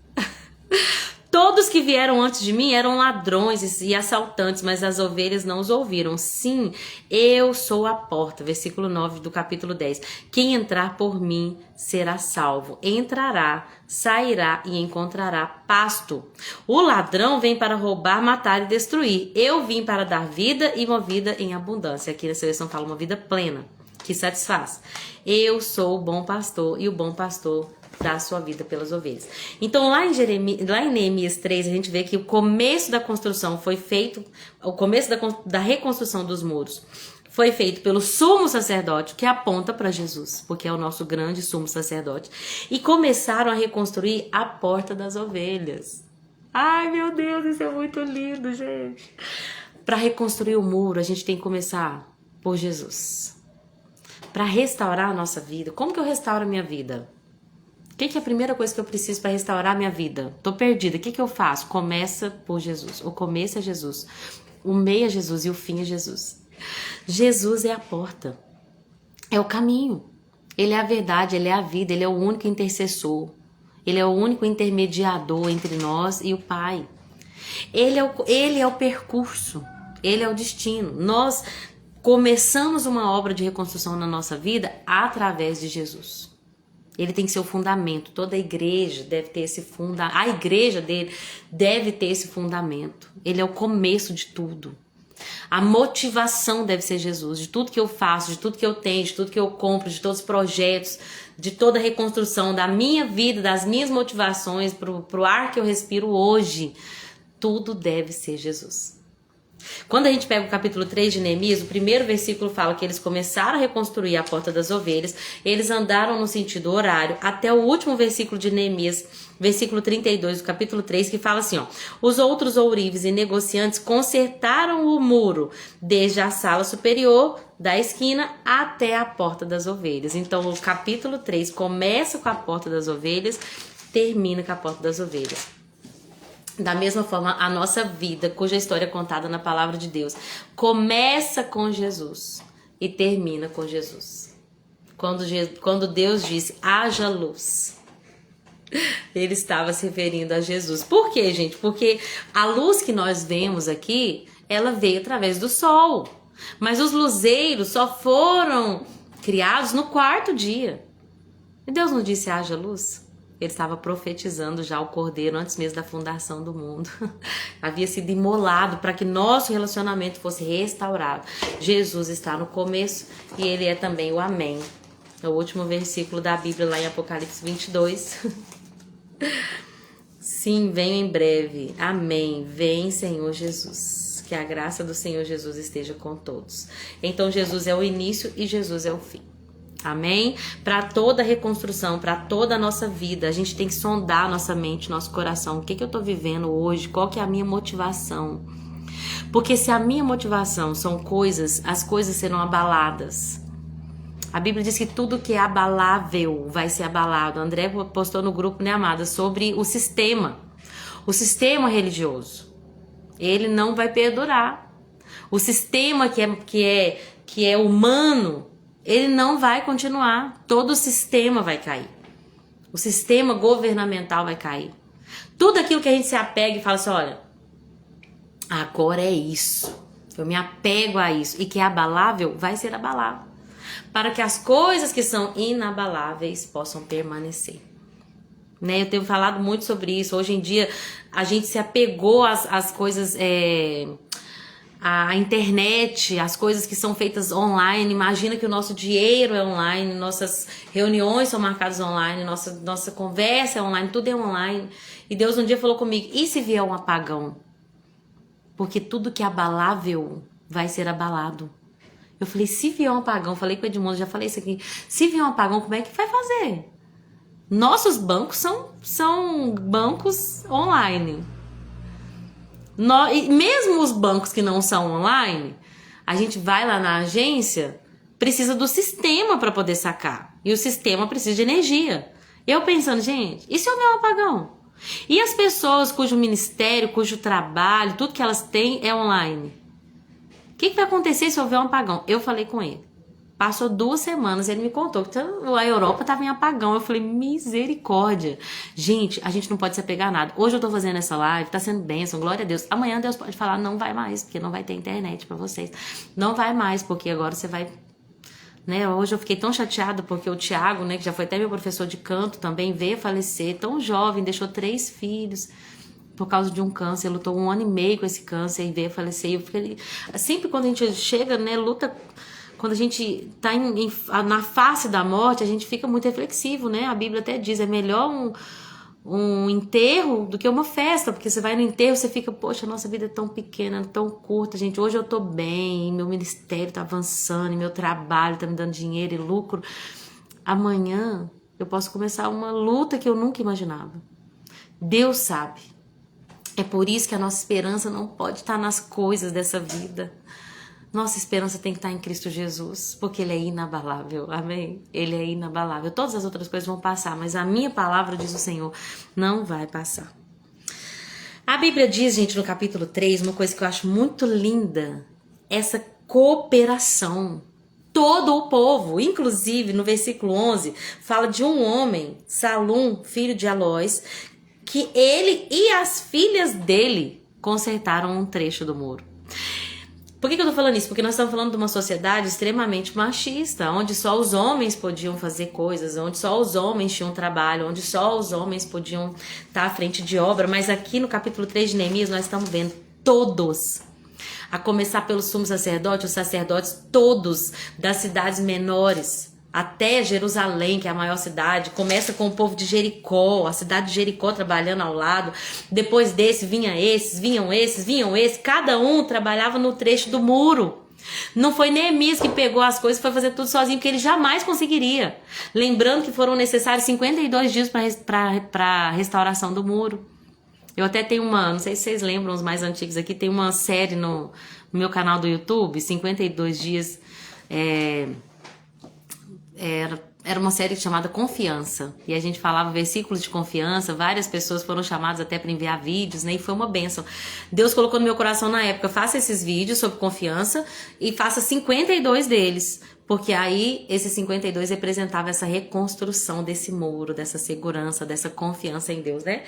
Todos que vieram antes de mim eram ladrões e assaltantes, mas as ovelhas não os ouviram. Sim, eu sou a porta. Versículo 9 do capítulo 10. Quem entrar por mim será salvo. Entrará, sairá e encontrará pasto. O ladrão vem para roubar, matar e destruir. Eu vim para dar vida e uma vida em abundância. Aqui na seleção fala uma vida plena, que satisfaz. Eu sou o bom pastor e o bom pastor dá a sua vida pelas ovelhas. Então lá em Neemias 3 a gente vê que o começo da construção foi feito, o começo da reconstrução dos muros foi feito pelo sumo sacerdote, que aponta para Jesus, porque é o nosso grande sumo sacerdote, e começaram a reconstruir a porta das ovelhas. Ai, meu Deus, isso é muito lindo, gente. Para reconstruir o muro, a gente tem que começar por Jesus. Para restaurar a nossa vida. Como que eu restauro a minha vida? O que é a primeira coisa que eu preciso para restaurar a minha vida? Tô perdida, o que eu faço? Começa por Jesus. O começo é Jesus, o meio é Jesus e o fim é Jesus. Jesus é a porta, é o caminho, ele é a verdade, ele é a vida, ele é o único intercessor, ele é o único intermediador entre nós e o Pai. Ele é o percurso, ele é o destino. Nós começamos uma obra de reconstrução na nossa vida através de Jesus. Ele tem que ser o fundamento. Toda a igreja deve ter esse fundamento. A igreja dele deve ter esse fundamento. Ele é o começo de tudo. A motivação deve ser Jesus. De tudo que eu faço, de tudo que eu tenho, de tudo que eu compro, de todos os projetos, de toda a reconstrução da minha vida, das minhas motivações, pro ar que eu respiro hoje. Tudo deve ser Jesus. Quando a gente pega o capítulo 3 de Neemias, o primeiro versículo fala que eles começaram a reconstruir a porta das ovelhas, eles andaram no sentido horário, até o último versículo de Neemias, versículo 32 do capítulo 3, que fala assim, ó: os outros ourives e negociantes consertaram o muro, desde a sala superior da esquina até a porta das ovelhas. Então o capítulo 3 começa com a porta das ovelhas termina com a porta das ovelhas. Da mesma forma, a nossa vida, cuja história é contada na palavra de Deus, começa com Jesus e termina com Jesus. Quando Deus disse, haja luz, ele estava se referindo a Jesus. Por quê, gente? Porque a luz que nós vemos aqui, ela veio através do sol. Mas os luzeiros só foram criados no 4º dia. E Deus não disse haja luz? Ele estava profetizando já o Cordeiro antes mesmo da fundação do mundo. Havia sido imolado para que nosso relacionamento fosse restaurado. Jesus está no começo e ele é também o Amém. É o último versículo da Bíblia lá em Apocalipse 22. Sim, venho em breve. Amém. Vem, Senhor Jesus. Que a graça do Senhor Jesus esteja com todos. Então Jesus é o início e Jesus é o fim. Amém? Para toda reconstrução, para toda a nossa vida, a gente tem que sondar nossa mente, nosso coração. O que eu tô vivendo hoje? Qual que é a minha motivação? Porque se a minha motivação são coisas, as coisas serão abaladas. A Bíblia diz que tudo que é abalável vai ser abalado. André postou no grupo, né, amada, sobre o sistema religioso. Ele não vai perdurar. O sistema que é humano, ele não vai continuar. Todo o sistema vai cair. O sistema governamental vai cair. Tudo aquilo que a gente se apega e fala assim, olha, agora é isso. Eu me apego a isso. E que é abalável, vai ser abalável. Para que as coisas que são inabaláveis possam permanecer. Né? Eu tenho falado muito sobre isso. Hoje em dia, a gente se apegou às coisas... A internet, as coisas que são feitas online. Imagina que o nosso dinheiro é online, nossas reuniões são marcadas online, nossa conversa é online, tudo é online. E Deus um dia falou comigo, e se vier um apagão? Porque tudo que é abalável vai ser abalado. Eu falei, se vier um apagão, falei com o Edmundo, já falei isso aqui, se vier um apagão, como é que vai fazer? Nossos bancos são bancos online. Mesmo os bancos que não são online, a gente vai lá na agência, precisa do sistema para poder sacar. E o sistema precisa de energia. Eu pensando, gente, e se houver um apagão? E as pessoas cujo ministério, cujo trabalho, tudo que elas têm é online? O que vai acontecer se houver um apagão? Eu falei com ele. Passou 2 semanas, ele me contou que a Europa estava em apagão. Eu falei, misericórdia. Gente, a gente não pode se apegar a nada. Hoje eu tô fazendo essa live, tá sendo bênção, glória a Deus. Amanhã Deus pode falar, não vai mais, porque não vai ter internet pra vocês. Não vai mais, porque agora você vai... Né? Hoje eu fiquei tão chateada porque o Tiago, né, que já foi até meu professor de canto, também veio falecer, tão jovem, deixou 3 filhos por causa de um câncer, lutou 1 ano e meio com esse câncer e veio falecer. Eu fiquei... Sempre quando a gente chega, né, luta... Quando a gente tá na face da morte, a gente fica muito reflexivo, né? A Bíblia até diz, é melhor um enterro do que uma festa, porque você vai no enterro, você fica, poxa, nossa vida é tão pequena, tão curta, gente, hoje eu tô bem, meu ministério tá avançando, meu trabalho tá me dando dinheiro e lucro. Amanhã eu posso começar uma luta que eu nunca imaginava. Deus sabe. É por isso que a nossa esperança não pode estar nas coisas dessa vida. Nossa esperança tem que estar em Cristo Jesus, porque Ele é inabalável, amém? Ele é inabalável. Todas as outras coisas vão passar, mas a minha palavra, diz o Senhor, não vai passar. A Bíblia diz, gente, no capítulo 3, uma coisa que eu acho muito linda, essa cooperação. Todo o povo, inclusive no versículo 11, fala de um homem, Salum, filho de Alós, que ele e as filhas dele consertaram um trecho do muro. Por que eu tô falando isso? Porque nós estamos falando de uma sociedade extremamente machista, onde só os homens podiam fazer coisas, onde só os homens tinham trabalho, onde só os homens podiam estar à frente de obra. Mas aqui no capítulo 3 de Neemias nós estamos vendo todos, a começar pelo sumo sacerdote, os sacerdotes todos das cidades menores, até Jerusalém, que é a maior cidade. Começa com o povo de Jericó, a cidade de Jericó trabalhando ao lado. Depois desse vinham esses. Cada um trabalhava no trecho do muro. Não foi Neemias que pegou as coisas e foi fazer tudo sozinho, porque ele jamais conseguiria. Lembrando que foram necessários 52 dias para a restauração do muro. Eu até tenho não sei se vocês lembram, os mais antigos aqui, tem uma série no meu canal do YouTube, 52 dias... era uma série chamada Confiança, e a gente falava versículos de confiança, várias pessoas foram chamadas até para enviar vídeos, né, e foi uma bênção. Deus colocou no meu coração na época, faça esses vídeos sobre confiança e faça 52 deles, porque aí esses 52 representavam essa reconstrução desse muro, dessa segurança, dessa confiança em Deus, né?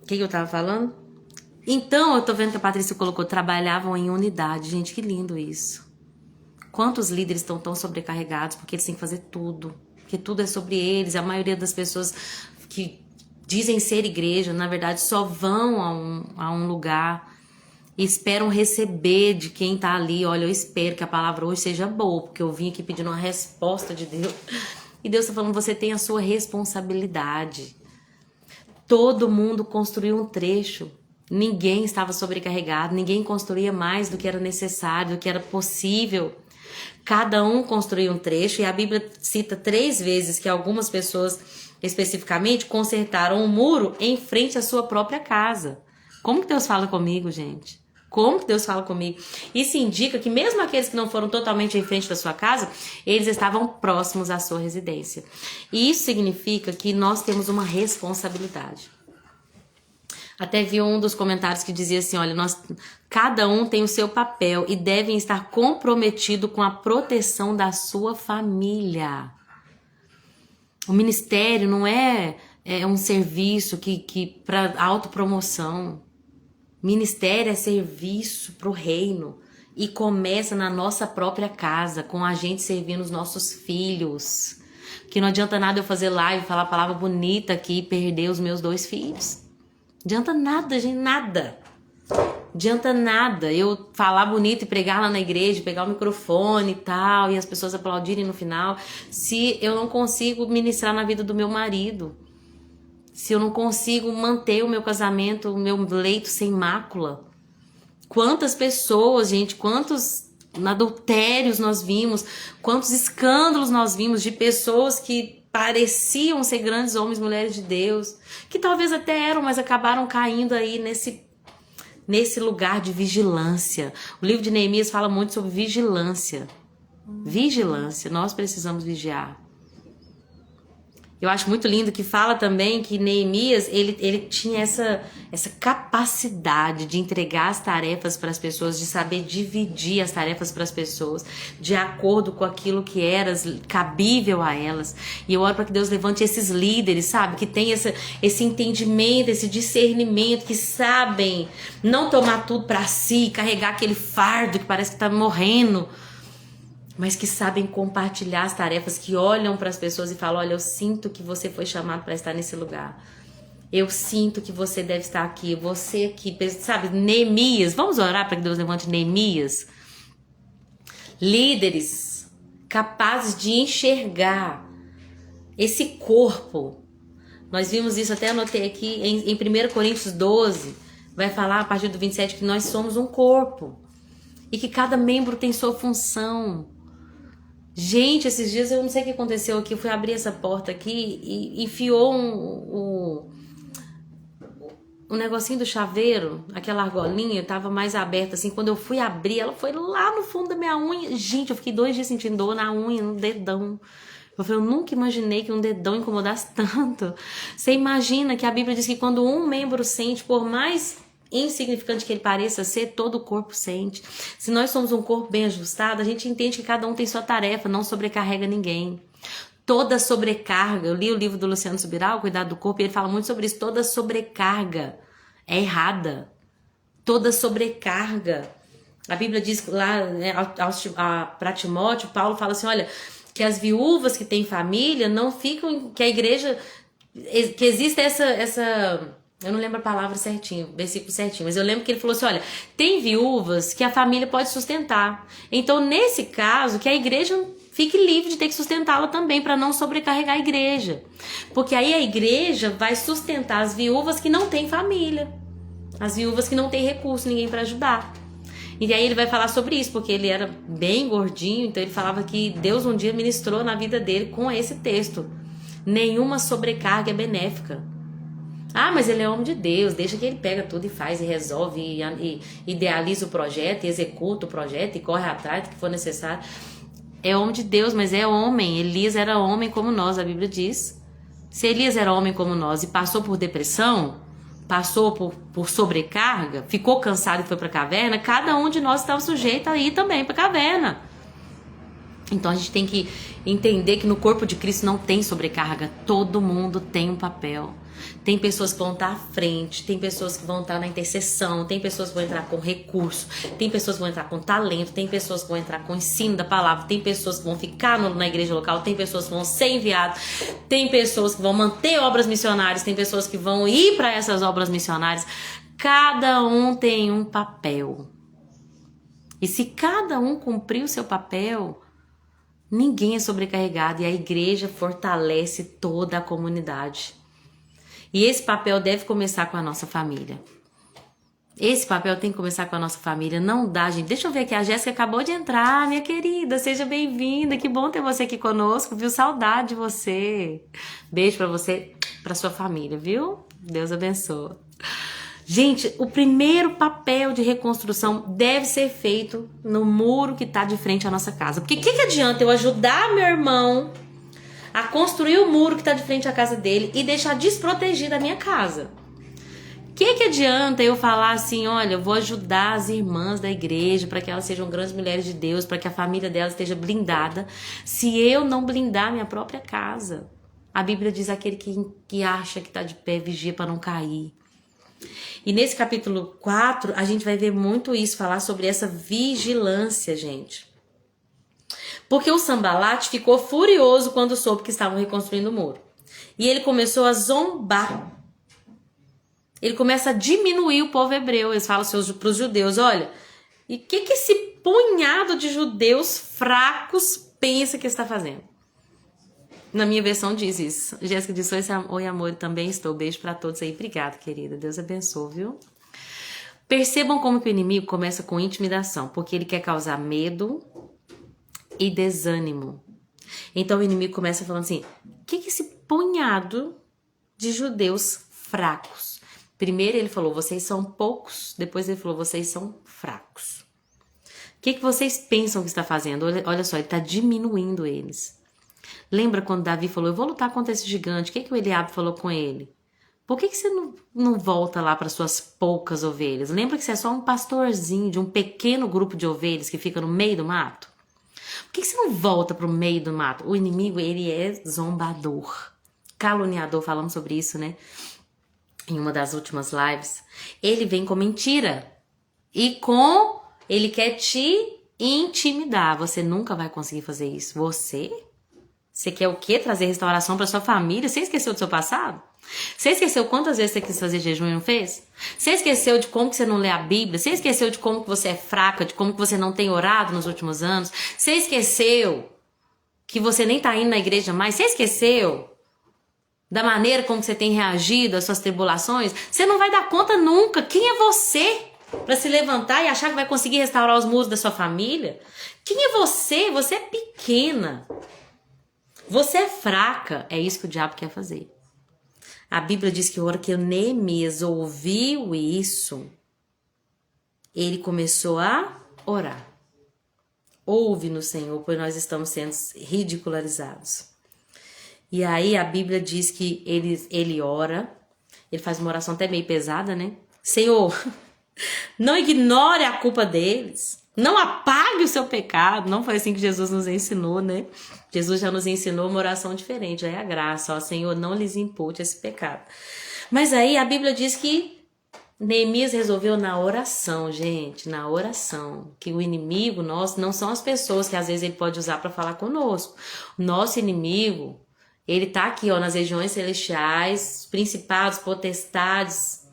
O que eu tava falando? Então, eu tô vendo que a Patrícia colocou, trabalhavam em unidade. Gente, que lindo isso. Quantos líderes estão tão sobrecarregados porque eles têm que fazer tudo, porque tudo é sobre eles. A maioria das pessoas que dizem ser igreja, na verdade, só vão a um lugar e esperam receber de quem tá ali. Olha, eu espero que a palavra hoje seja boa, porque eu vim aqui pedindo uma resposta de Deus. E Deus tá falando, você tem a sua responsabilidade. Todo mundo construiu um trecho. Ninguém estava sobrecarregado, ninguém construía mais do que era necessário, do que era possível. Cada um construiu um trecho, e a Bíblia cita 3 vezes que algumas pessoas, especificamente, consertaram um muro em frente à sua própria casa. Como que Deus fala comigo, gente? Como que Deus fala comigo? Isso indica que mesmo aqueles que não foram totalmente em frente da sua casa, eles estavam próximos à sua residência. E isso significa que nós temos uma responsabilidade. Até vi um dos comentários que dizia assim, olha, cada um tem o seu papel e devem estar comprometido com a proteção da sua família. O ministério não é um serviço que para autopromoção. Ministério é serviço para o reino e começa na nossa própria casa, com a gente servindo os nossos filhos. Que não adianta nada eu fazer live, falar a palavra bonita aqui e perder os meus 2 filhos. Adianta nada, gente, nada. Adianta nada eu falar bonito e pregar lá na igreja, pegar o microfone e tal, e as pessoas aplaudirem no final, se eu não consigo ministrar na vida do meu marido, se eu não consigo manter o meu casamento, o meu leito sem mácula. Quantas pessoas, gente, quantos adultérios nós vimos, quantos escândalos nós vimos de pessoas que pareciam ser grandes homens e mulheres de Deus, que talvez até eram, mas acabaram caindo aí nesse lugar de vigilância. O livro de Neemias fala muito sobre vigilância. Vigilância, nós precisamos vigiar. Eu acho muito lindo que fala também que Neemias, ele tinha essa capacidade de entregar as tarefas para as pessoas, de saber dividir as tarefas para as pessoas, de acordo com aquilo que era cabível a elas. E eu oro para que Deus levante esses líderes, sabe? Que tem esse entendimento, esse discernimento, que sabem não tomar tudo para si, carregar aquele fardo que parece que está morrendo, mas que sabem compartilhar as tarefas, que olham para as pessoas e falam, olha, eu sinto que você foi chamado para estar nesse lugar. Eu sinto que você deve estar aqui, você aqui, sabe, Neemias. Vamos orar para que Deus levante Neemias. Líderes capazes de enxergar esse corpo. Nós vimos isso, até anotei aqui, em 1 Coríntios 12, vai falar a partir do 27 que nós somos um corpo e que cada membro tem sua função. Gente, esses dias eu não sei o que aconteceu aqui, eu fui abrir essa porta aqui e enfiou um negocinho do chaveiro, aquela argolinha, tava mais aberta assim, quando eu fui abrir, ela foi lá no fundo da minha unha. Gente, eu fiquei 2 dias sentindo dor na unha, no dedão. Eu nunca imaginei que um dedão incomodasse tanto. Você imagina que a Bíblia diz que quando um membro sente, por mais insignificante que ele pareça ser, todo o corpo sente. Se nós somos um corpo bem ajustado, a gente entende que cada um tem sua tarefa, não sobrecarrega ninguém. Toda sobrecarga, eu li o livro do Luciano Subirá, O Cuidado do Corpo, e ele fala muito sobre isso. Toda sobrecarga é errada. Toda sobrecarga. A Bíblia diz lá, né, para Timóteo, Paulo fala assim, olha, que as viúvas que têm família não ficam, que a igreja, que existe essa eu não lembro a palavra certinho, o versículo certinho, mas eu lembro que ele falou assim, olha, tem viúvas que a família pode sustentar. Então, nesse caso, que a igreja fique livre de ter que sustentá-la também, para não sobrecarregar a igreja. Porque aí a igreja vai sustentar as viúvas que não têm família, as viúvas que não têm recurso, ninguém para ajudar. E aí ele vai falar sobre isso, porque ele era bem gordinho, então ele falava que Deus um dia ministrou na vida dele com esse texto. Nenhuma sobrecarga é benéfica. Ah, mas ele é homem de Deus, deixa que ele pega tudo e faz e resolve e idealiza o projeto, e executa o projeto e corre atrás do que for necessário. É homem de Deus, mas é homem. Elias era homem como nós, a Bíblia diz. Se Elias era homem como nós e passou por depressão, passou por sobrecarga, ficou cansado e foi para a caverna, cada um de nós estava sujeito a ir também para a caverna. Então a gente tem que entender que no corpo de Cristo não tem sobrecarga. Todo mundo tem um papel. Tem pessoas que vão estar à frente, tem pessoas que vão estar na intercessão, tem pessoas que vão entrar com recurso, tem pessoas que vão entrar com talento, tem pessoas que vão entrar com ensino da palavra, tem pessoas que vão ficar na igreja local, tem pessoas que vão ser enviadas, tem pessoas que vão manter obras missionárias, tem pessoas que vão ir para essas obras missionárias. Cada um tem um papel. E se cada um cumprir o seu papel, ninguém é sobrecarregado e a igreja fortalece toda a comunidade. E esse papel deve começar com a nossa família. Esse papel tem que começar com a nossa família. Não dá, gente. Deixa eu ver aqui. A Jéssica acabou de entrar, minha querida. Seja bem-vinda. Que bom ter você aqui conosco, viu? Saudade de você. Beijo pra você, pra sua família, viu? Deus abençoe. Gente, o primeiro papel de reconstrução deve ser feito no muro que tá de frente à nossa casa. Porque o que adianta eu ajudar meu irmão a construir o muro que está de frente à casa dele e deixar desprotegida a minha casa? O que adianta eu falar assim, olha, eu vou ajudar as irmãs da igreja para que elas sejam grandes mulheres de Deus, para que a família delas esteja blindada, se eu não blindar minha própria casa? A Bíblia diz aquele que acha que está de pé, vigia para não cair. E nesse capítulo 4, a gente vai ver muito isso, falar sobre essa vigilância, gente. Porque o Sambalate ficou furioso quando soube que estavam reconstruindo o muro. E ele começou a zombar. Ele começa a diminuir o povo hebreu. Eles falam para os judeus, olha, e o que esse punhado de judeus fracos pensa que está fazendo? Na minha versão diz isso. Jéssica disse, oi amor, também estou. Beijo para todos aí. Obrigada, querida. Deus abençoe, viu? Percebam como que o inimigo começa com intimidação. Porque ele quer causar medo e desânimo. Então o inimigo começa falando assim, o que esse punhado de judeus fracos? Primeiro ele falou, vocês são poucos. Depois ele falou, vocês são fracos. O que vocês pensam que está fazendo? Olha só, ele está diminuindo eles. Lembra quando Davi falou, eu vou lutar contra esse gigante? O que o Eliabe falou com ele? Por que você não volta lá para suas poucas ovelhas? Lembra que você é só um pastorzinho de um pequeno grupo de ovelhas que fica no meio do mato? Por que você não volta para o meio do mato? O inimigo, ele é zombador, caluniador, falamos sobre isso, né? Em uma das últimas lives. Ele vem com mentira. Ele quer te intimidar. Você nunca vai conseguir fazer isso. Você quer o quê? Trazer restauração para sua família? Você esqueceu do seu passado? Você esqueceu quantas vezes você quis fazer jejum e não fez? Você esqueceu de como que você não lê a Bíblia? Você esqueceu de como que você é fraca? De como que você não tem orado nos últimos anos? Você esqueceu que você nem tá indo na igreja mais? Você esqueceu da maneira como você tem reagido às suas tribulações? Você não vai dar conta nunca. Quem é você para se levantar e achar que vai conseguir restaurar os muros da sua família? Quem é você? Você é pequena. Você é fraca. É isso que o diabo quer fazer. A Bíblia diz que a hora que o Neemias ouviu isso, ele começou a orar. Ouve no Senhor, pois nós estamos sendo ridicularizados. E aí a Bíblia diz que ele ora, ele faz uma oração até meio pesada, né? Senhor, não ignore a culpa deles, não apague o seu pecado. Não foi assim que Jesus nos ensinou, né? Jesus já nos ensinou uma oração diferente, aí a graça, ó, Senhor, não lhes impute esse pecado. Mas aí a Bíblia diz que Neemias resolveu na oração, gente, na oração, que o inimigo nosso não são as pessoas que às vezes ele pode usar para falar conosco. O nosso inimigo, ele tá aqui, ó, nas regiões celestiais, principados, potestades,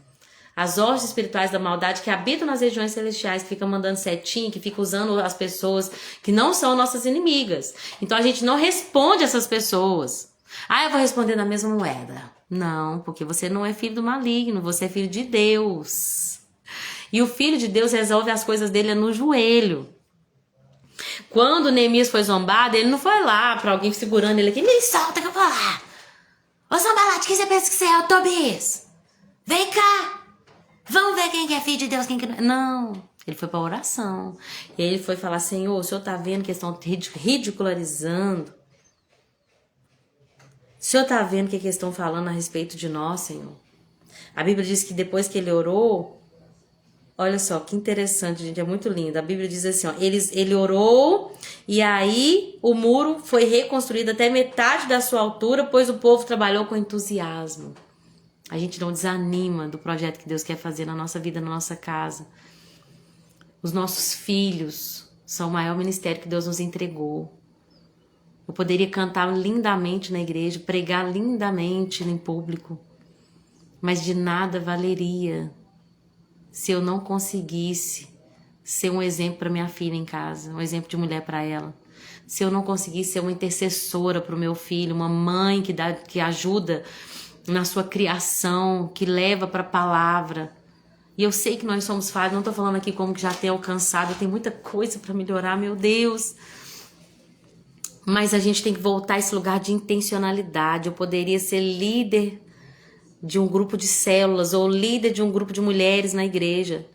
as hostes espirituais da maldade que habitam nas regiões celestiais, que ficam mandando setinha, que ficam usando as pessoas que não são nossas inimigas. Então a gente não responde essas pessoas. Ah, eu vou responder na mesma moeda. Não, porque você não é filho do maligno, você é filho de Deus. E o filho de Deus resolve as coisas dele no joelho. Quando Neemias foi zombado, ele não foi lá pra alguém segurando ele aqui, me solta que eu vou lá. Ô Sambalate, quem você pensa que você é, o Tobias? Vem cá. Vamos ver quem que é filho de Deus, quem que não é. Não. Ele foi para oração. E aí ele foi falar, Senhor, o Senhor está vendo que eles estão ridicularizando? O Senhor está vendo o que eles estão falando a respeito de nós, Senhor? A Bíblia diz que depois que ele orou, olha só, que interessante, gente, é muito lindo. A Bíblia diz assim, ó, ele orou e aí o muro foi reconstruído até metade da sua altura, pois o povo trabalhou com entusiasmo. A gente não desanima do projeto que Deus quer fazer na nossa vida, na nossa casa. Os nossos filhos são o maior ministério que Deus nos entregou. Eu poderia cantar lindamente na igreja, pregar lindamente em público, mas de nada valeria se eu não conseguisse ser um exemplo para minha filha em casa, um exemplo de mulher para ela. Se eu não conseguisse ser uma intercessora para o meu filho, uma mãe que ajuda na sua criação, que leva para a palavra. E eu sei que nós somos falhos, não estou falando aqui como que já tem alcançado, tem muita coisa para melhorar, meu Deus. Mas a gente tem que voltar a esse lugar de intencionalidade. Eu poderia ser líder de um grupo de células ou líder de um grupo de mulheres na igreja.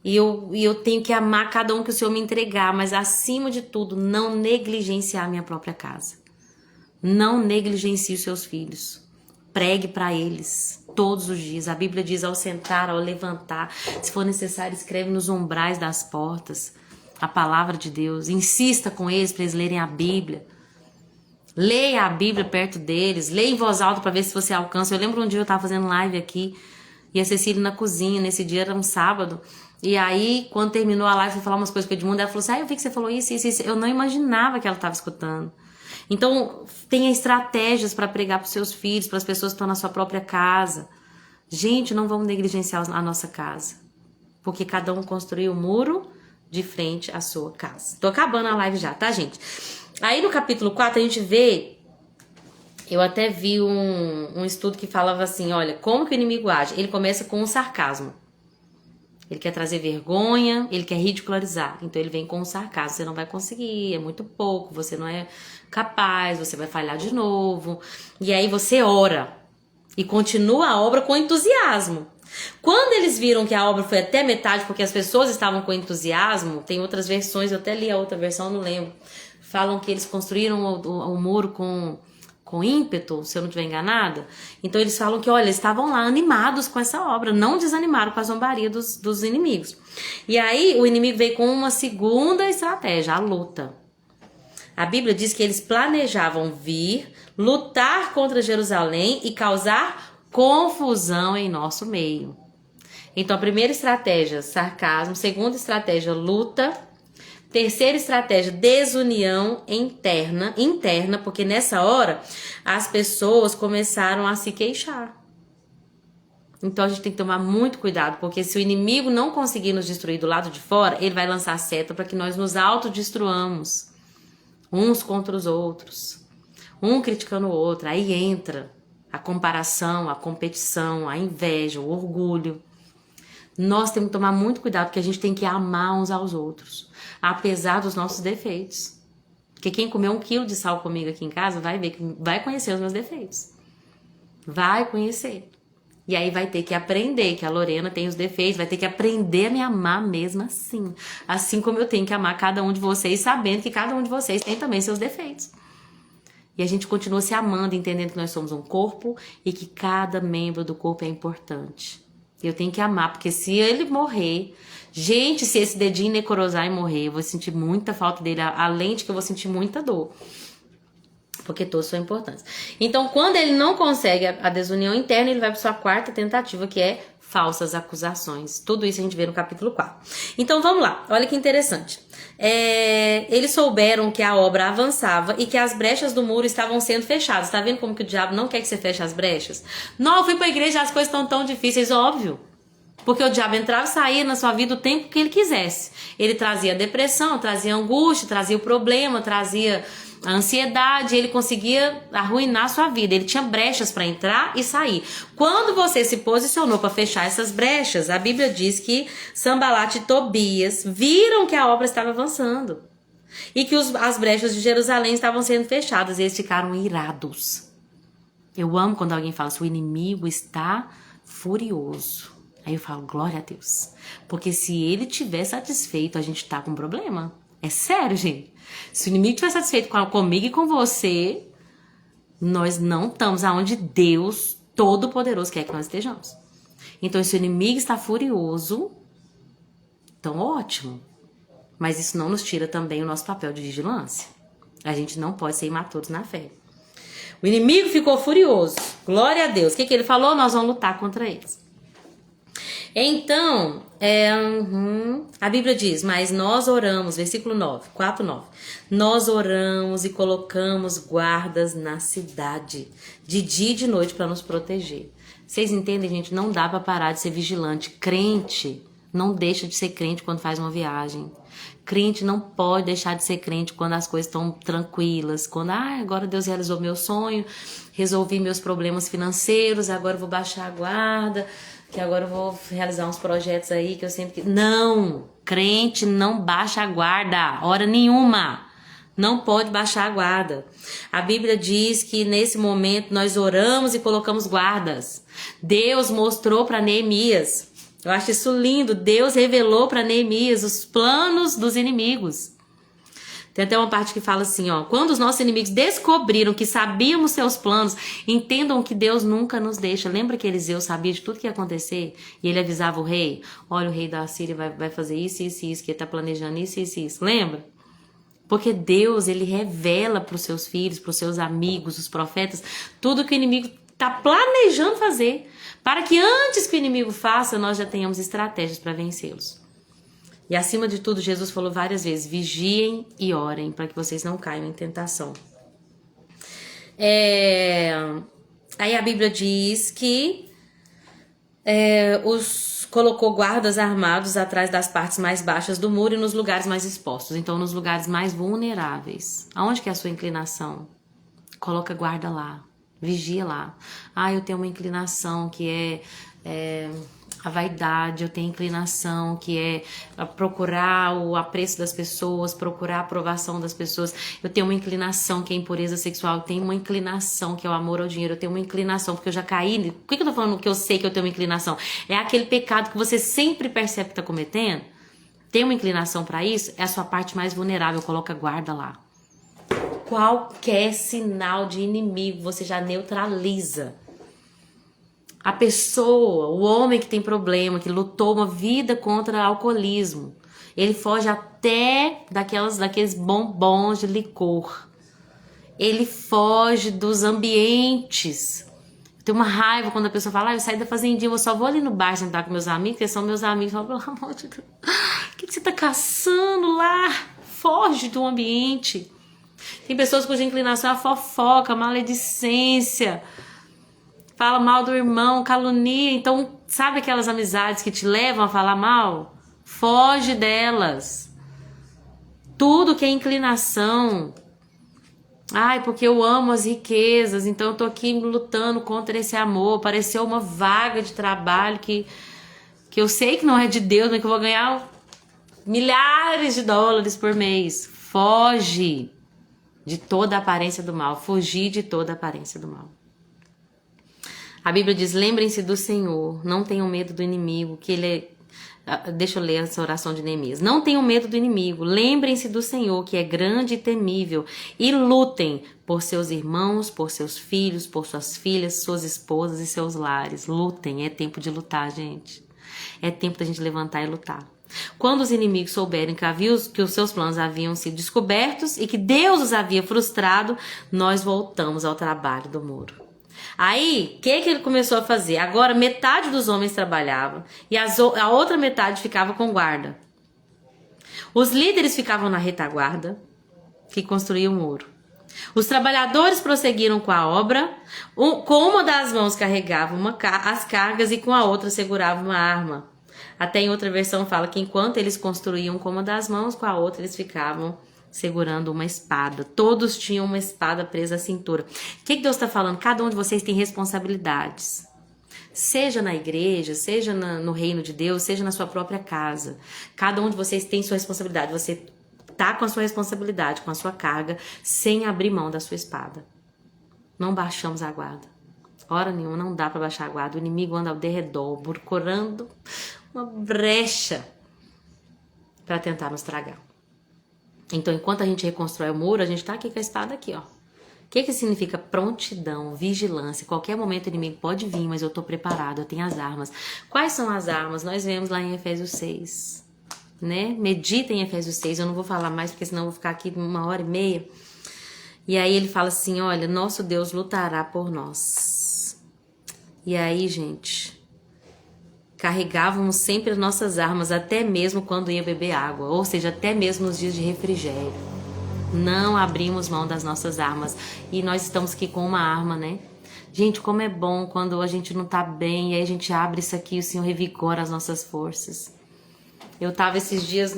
E eu tenho que amar cada um que o Senhor me entregar, mas acima de tudo, não negligenciar a minha própria casa. Não negligencie os seus filhos. Pregue para eles todos os dias. A Bíblia diz ao sentar, ao levantar, se for necessário, escreve nos umbrais das portas a palavra de Deus. Insista com eles para eles lerem a Bíblia. Leia a Bíblia perto deles. Leia em voz alta para ver se você alcança. Eu lembro um dia eu estava fazendo live aqui e a Cecília na cozinha. Nesse dia era um sábado. E aí, quando terminou a live, eu fui falar umas coisas com o Edmundo. Ela falou assim, eu vi que você falou isso, isso, isso. Eu não imaginava que ela estava escutando. Então, tenha estratégias para pregar para os seus filhos, para as pessoas que estão na sua própria casa. Gente, não vamos negligenciar a nossa casa. Porque cada um construiu um muro de frente à sua casa. Tô acabando a live já, tá, gente? Aí no capítulo 4 a gente vê, eu até vi um estudo que falava assim, olha, como que o inimigo age? Ele começa com um sarcasmo. Ele quer trazer vergonha, ele quer ridicularizar. Então ele vem com um sarcasmo, você não vai conseguir, é muito pouco, você não é capaz, você vai falhar de novo. E aí você ora e continua a obra com entusiasmo. Quando eles viram que a obra foi até metade, porque as pessoas estavam com entusiasmo, tem outras versões, eu até li a outra versão, não lembro, falam que eles construíram o muro com ímpeto, se eu não estiver enganada. Então eles falam que, olha, eles estavam lá animados com essa obra, não desanimaram com a zombaria dos inimigos. E aí o inimigo veio com uma segunda estratégia, a luta. A Bíblia diz que eles planejavam vir, lutar contra Jerusalém e causar confusão em nosso meio. Então a primeira estratégia, sarcasmo. Segunda estratégia, luta. Terceira estratégia, desunião interna, porque nessa hora as pessoas começaram a se queixar. Então a gente tem que tomar muito cuidado, porque se o inimigo não conseguir nos destruir do lado de fora, ele vai lançar seta para que nós nos autodestruamos, uns contra os outros, um criticando o outro. Aí entra a comparação, a competição, a inveja, o orgulho. Nós temos que tomar muito cuidado, porque a gente tem que amar uns aos outros, apesar dos nossos defeitos. Porque quem comeu 1 quilo de sal comigo aqui em casa vai ver que vai conhecer os meus defeitos. Vai conhecer. E aí vai ter que aprender que a Lorena tem os defeitos, vai ter que aprender a me amar mesmo assim. Assim como eu tenho que amar cada um de vocês, sabendo que cada um de vocês tem também seus defeitos. E a gente continua se amando, entendendo que nós somos um corpo e que cada membro do corpo é importante. Eu tenho que amar, porque se ele morrer... Gente, se esse dedinho necrosar e morrer, eu vou sentir muita falta dele, além de que eu vou sentir muita dor. Porque todos são importantes. Então, quando ele não consegue a desunião interna, ele vai para sua quarta tentativa, que é falsas acusações. Tudo isso a gente vê no capítulo 4. Então, vamos lá. Olha que interessante. Eles souberam que a obra avançava e que as brechas do muro estavam sendo fechadas. Tá vendo como que o diabo não quer que você feche as brechas? Não, eu fui pra igreja, as coisas estão tão difíceis. Óbvio. Porque o diabo entrava e saía na sua vida o tempo que ele quisesse. Ele trazia depressão, trazia angústia, trazia o problema, trazia a ansiedade. Ele conseguia arruinar a sua vida. Ele tinha brechas para entrar e sair. Quando você se posicionou para fechar essas brechas, a Bíblia diz que Sanbalat e Tobias viram que a obra estava avançando. E que as brechas de Jerusalém estavam sendo fechadas. E eles ficaram irados. Eu amo quando alguém fala assim, o inimigo está furioso. Aí eu falo, glória a Deus. Porque se ele estiver satisfeito, a gente tá com problema. É sério, gente. Se o inimigo estiver satisfeito comigo e com você, nós não estamos aonde Deus Todo-Poderoso quer que nós estejamos. Então, se o inimigo está furioso, então ótimo. Mas isso não nos tira também o nosso papel de vigilância. A gente não pode ser imaturos na fé. O inimigo ficou furioso. Glória a Deus. O que ele falou? Nós vamos lutar contra eles. Então, a Bíblia diz, mas nós oramos, versículo 9, 4:9. Nós oramos e colocamos guardas na cidade, de dia e de noite, para nos proteger. Vocês entendem, gente? Não dá para parar de ser vigilante. Crente não deixa de ser crente quando faz uma viagem. Crente não pode deixar de ser crente quando as coisas estão tranquilas. Quando, agora Deus realizou meu sonho, resolvi meus problemas financeiros, agora eu vou baixar a guarda, que agora eu vou realizar uns projetos aí que eu sempre... Não! Crente não baixa a guarda, hora nenhuma. Não pode baixar a guarda. A Bíblia diz que nesse momento nós oramos e colocamos guardas. Deus mostrou para Neemias. Eu acho isso lindo. Deus revelou para Neemias os planos dos inimigos. Tem até uma parte que fala assim, ó. Quando os nossos inimigos descobriram que sabíamos seus planos, entendam que Deus nunca nos deixa. Lembra que Eliseu sabia de tudo que ia acontecer? E ele avisava o rei? Olha, o rei da Síria vai fazer isso, isso e isso, que ele tá planejando isso, isso e isso. Lembra? Porque Deus, ele revela para os seus filhos, para os seus amigos, os profetas, tudo que o inimigo está planejando fazer, para que antes que o inimigo faça, nós já tenhamos estratégias para vencê-los. E acima de tudo, Jesus falou várias vezes, vigiem e orem, para que vocês não caiam em tentação. Aí a Bíblia diz que colocou guardas armados atrás das partes mais baixas do muro e nos lugares mais expostos. Então, nos lugares mais vulneráveis. Aonde que é a sua inclinação? Coloca guarda lá. Vigia lá. Eu tenho uma inclinação que é a vaidade, eu tenho inclinação que é procurar o apreço das pessoas, procurar a aprovação das pessoas. Eu tenho uma inclinação que é a impureza sexual, eu tenho uma inclinação que é o amor ao dinheiro, eu tenho uma inclinação porque eu já caí. Por que eu tô falando que eu sei que eu tenho uma inclinação? É aquele pecado que você sempre percebe que tá cometendo. Tem uma inclinação para isso? É a sua parte mais vulnerável, coloca guarda lá. Qualquer sinal de inimigo você já neutraliza. A pessoa, o homem que tem problema, que lutou uma vida contra alcoolismo, ele foge até daqueles bombons de licor. Ele foge dos ambientes. Eu tenho uma raiva quando a pessoa fala, eu saí da fazendinha, eu só vou ali no bar sentar com meus amigos, porque são meus amigos. Eu falo, pelo amor de Deus, o que você tá caçando lá? Foge do ambiente. Tem pessoas cuja inclinação é a fofoca, a maledicência, fala mal do irmão, calunia. Então, sabe aquelas amizades que te levam a falar mal? Foge delas. Tudo que é inclinação. Porque eu amo as riquezas, então eu tô aqui lutando contra esse amor. Apareceu uma vaga de trabalho que eu sei que não é de Deus, mas que eu vou ganhar milhares de dólares por mês. Foge de toda a aparência do mal. Fugir de toda a aparência do mal. A Bíblia diz, lembrem-se do Senhor, não tenham medo do inimigo, que ele é... Deixa eu ler essa oração de Neemias. Não tenham medo do inimigo, lembrem-se do Senhor, que é grande e temível, e lutem por seus irmãos, por seus filhos, por suas filhas, suas esposas e seus lares. Lutem, é tempo de lutar, gente. É tempo da gente levantar e lutar. Quando os inimigos souberem que os seus planos haviam sido descobertos e que Deus os havia frustrado, nós voltamos ao trabalho do muro. Aí, o que ele começou a fazer? Agora, metade dos homens trabalhava e a outra metade ficava com guarda. Os líderes ficavam na retaguarda, que construía o muro. Os trabalhadores prosseguiram com a obra, com uma das mãos carregavam as cargas e com a outra seguravam uma arma. Até em outra versão fala que enquanto eles construíam com uma das mãos, com a outra eles ficavam segurando uma espada. Todos tinham uma espada presa à cintura. O que Deus está falando? Cada um de vocês tem responsabilidades. Seja na igreja, seja no reino de Deus, seja na sua própria casa. Cada um de vocês tem sua responsabilidade. Você tá com a sua responsabilidade, com a sua carga, sem abrir mão da sua espada. Não baixamos a guarda. Hora nenhuma, não dá para baixar a guarda. O inimigo anda ao derredor, procurando uma brecha para tentar nos tragar. Então, enquanto a gente reconstrói o muro, a gente tá aqui com a espada aqui, ó. O que significa prontidão, vigilância? Qualquer momento o inimigo pode vir, mas eu tô preparado, eu tenho as armas. Quais são as armas? Nós vemos lá em Efésios 6, né? Medita em Efésios 6, eu não vou falar mais, porque senão eu vou ficar aqui 1h30. E aí ele fala assim, olha, nosso Deus lutará por nós. E aí, gente, carregávamos sempre as nossas armas, até mesmo quando ia beber água, ou seja, até mesmo nos dias de refrigério. Não abrimos mão das nossas armas. E nós estamos aqui com uma arma, né? Gente, como é bom quando a gente não tá bem, e aí a gente abre isso aqui e o Senhor revigora as nossas forças. Eu tava esses dias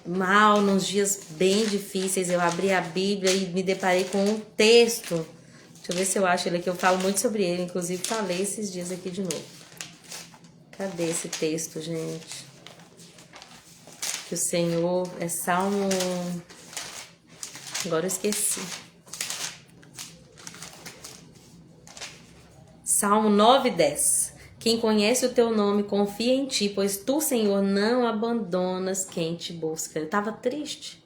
mal, nos dias bem difíceis, eu abri a Bíblia e me deparei com um texto. Deixa eu ver se eu acho ele aqui, eu falo muito sobre ele, inclusive falei esses dias aqui de novo. Cadê esse texto, gente? Que o Senhor é Salmo... Agora eu esqueci. Salmo 9:10. Quem conhece o teu nome confia em ti, pois tu, Senhor, não abandonas quem te busca. Eu tava triste.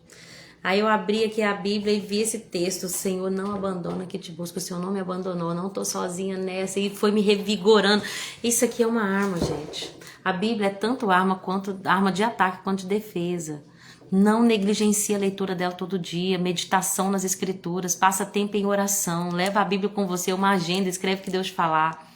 Aí eu abri aqui a Bíblia e vi esse texto. O Senhor não abandona quem te busca. O Senhor não me abandonou. Eu não tô sozinha nessa. E foi me revigorando. Isso aqui é uma arma, gente. A Bíblia é tanto arma de ataque quanto de defesa. Não negligencie a leitura dela todo dia, meditação nas escrituras, passa tempo em oração, leva a Bíblia com você, uma agenda, escreve o que Deus te falar.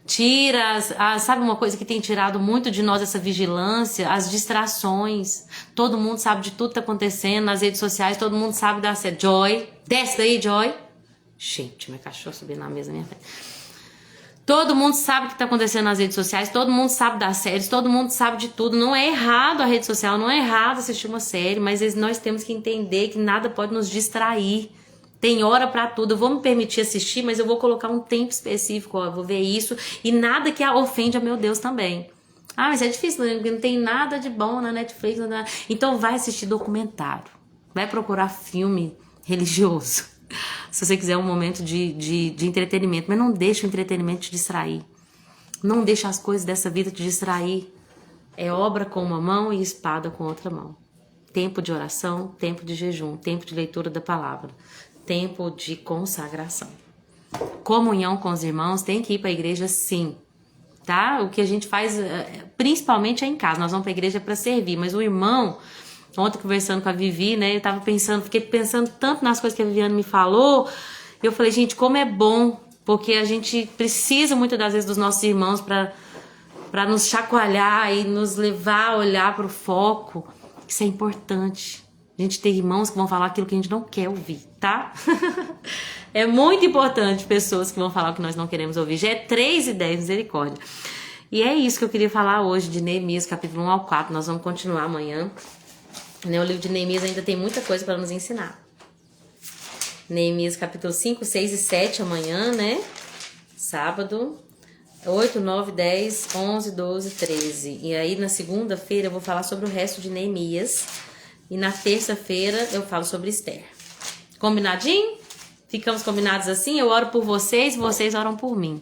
Tira, sabe uma coisa que tem tirado muito de nós essa vigilância? As distrações. Todo mundo sabe de tudo que tá acontecendo nas redes sociais, todo mundo sabe da série. Joy, desce daí, Joy. Gente, meu cachorro subiu na mesa na minha frente. Todo mundo sabe o que está acontecendo nas redes sociais, todo mundo sabe das séries, todo mundo sabe de tudo. Não é errado a rede social, não é errado assistir uma série, mas nós temos que entender que nada pode nos distrair. Tem hora para tudo. Eu vou me permitir assistir, mas eu vou colocar um tempo específico, ó, eu vou ver isso. E nada que ofende a meu Deus também. Ah, mas é difícil, não tem nada de bom na Netflix. Nada. Então vai assistir documentário, vai procurar filme religioso. Se você quiser um momento de entretenimento, mas não deixa o entretenimento te distrair. Não deixa as coisas dessa vida te distrair. É obra com uma mão e espada com outra mão. Tempo de oração, tempo de jejum, tempo de leitura da palavra, tempo de consagração. Comunhão com os irmãos, tem que ir para a igreja sim, tá? O que a gente faz, principalmente é em casa, nós vamos para a igreja para servir, mas o irmão... Ontem, conversando com a Vivi, né, eu tava fiquei pensando tanto nas coisas que a Viviane me falou, eu falei, gente, como é bom, porque a gente precisa muitas das vezes dos nossos irmãos para nos chacoalhar e nos levar a olhar para o foco. Isso é importante. A gente tem irmãos que vão falar aquilo que a gente não quer ouvir, tá? É muito importante pessoas que vão falar o que nós não queremos ouvir. Já é 3:10, misericórdia. E é isso que eu queria falar hoje de Neemias, capítulo 1 ao 4. Nós vamos continuar amanhã. O livro de Neemias ainda tem muita coisa para nos ensinar. Neemias capítulo 5, 6 e 7 amanhã, né? Sábado. 8, 9, 10, 11, 12, 13. E aí na segunda-feira eu vou falar sobre o resto de Neemias. E na terça-feira eu falo sobre Esther. Combinadinho? Ficamos combinados assim? Eu oro por vocês, vocês oram por mim.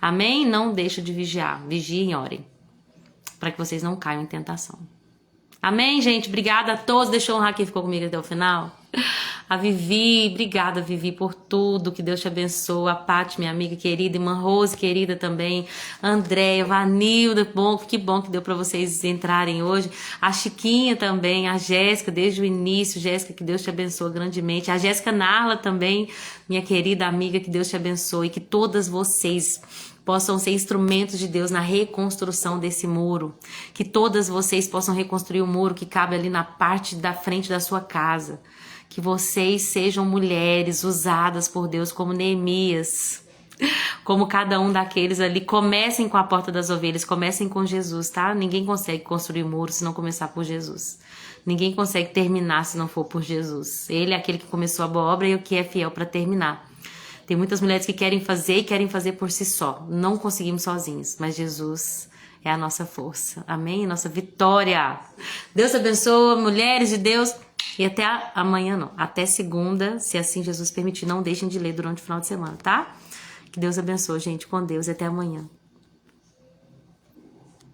Amém? Não deixa de vigiar. Vigiem e orem. Para que vocês não caiam em tentação. Amém, gente? Obrigada a todos. Deixa eu honrar quem ficou comigo até o final. A Vivi, obrigada, Vivi, por tudo. Que Deus te abençoe. A Paty, minha amiga querida. Irmã Rose, querida também. Andréia, Vanilda, que bom que deu para vocês entrarem hoje. A Chiquinha também. A Jéssica, desde o início. Jéssica, que Deus te abençoe grandemente. A Jéssica Narla também, minha querida amiga. Que Deus te abençoe. Que todas vocês possam ser instrumentos de Deus na reconstrução desse muro. Que todas vocês possam reconstruir o muro que cabe ali na parte da frente da sua casa. Que vocês sejam mulheres usadas por Deus como Neemias. Como cada um daqueles ali. Comecem com a porta das ovelhas, comecem com Jesus, tá? Ninguém consegue construir o muro se não começar por Jesus. Ninguém consegue terminar se não for por Jesus. Ele é aquele que começou a boa obra e o que é fiel para terminar. Tem muitas mulheres que querem fazer e querem fazer por si só. Não conseguimos sozinhos, mas Jesus é a nossa força. Amém? Nossa vitória. Deus abençoe, mulheres de Deus. E até amanhã não. Até segunda, se assim Jesus permitir. Não deixem de ler durante o final de semana, tá? Que Deus abençoe, gente. Com Deus. Até amanhã.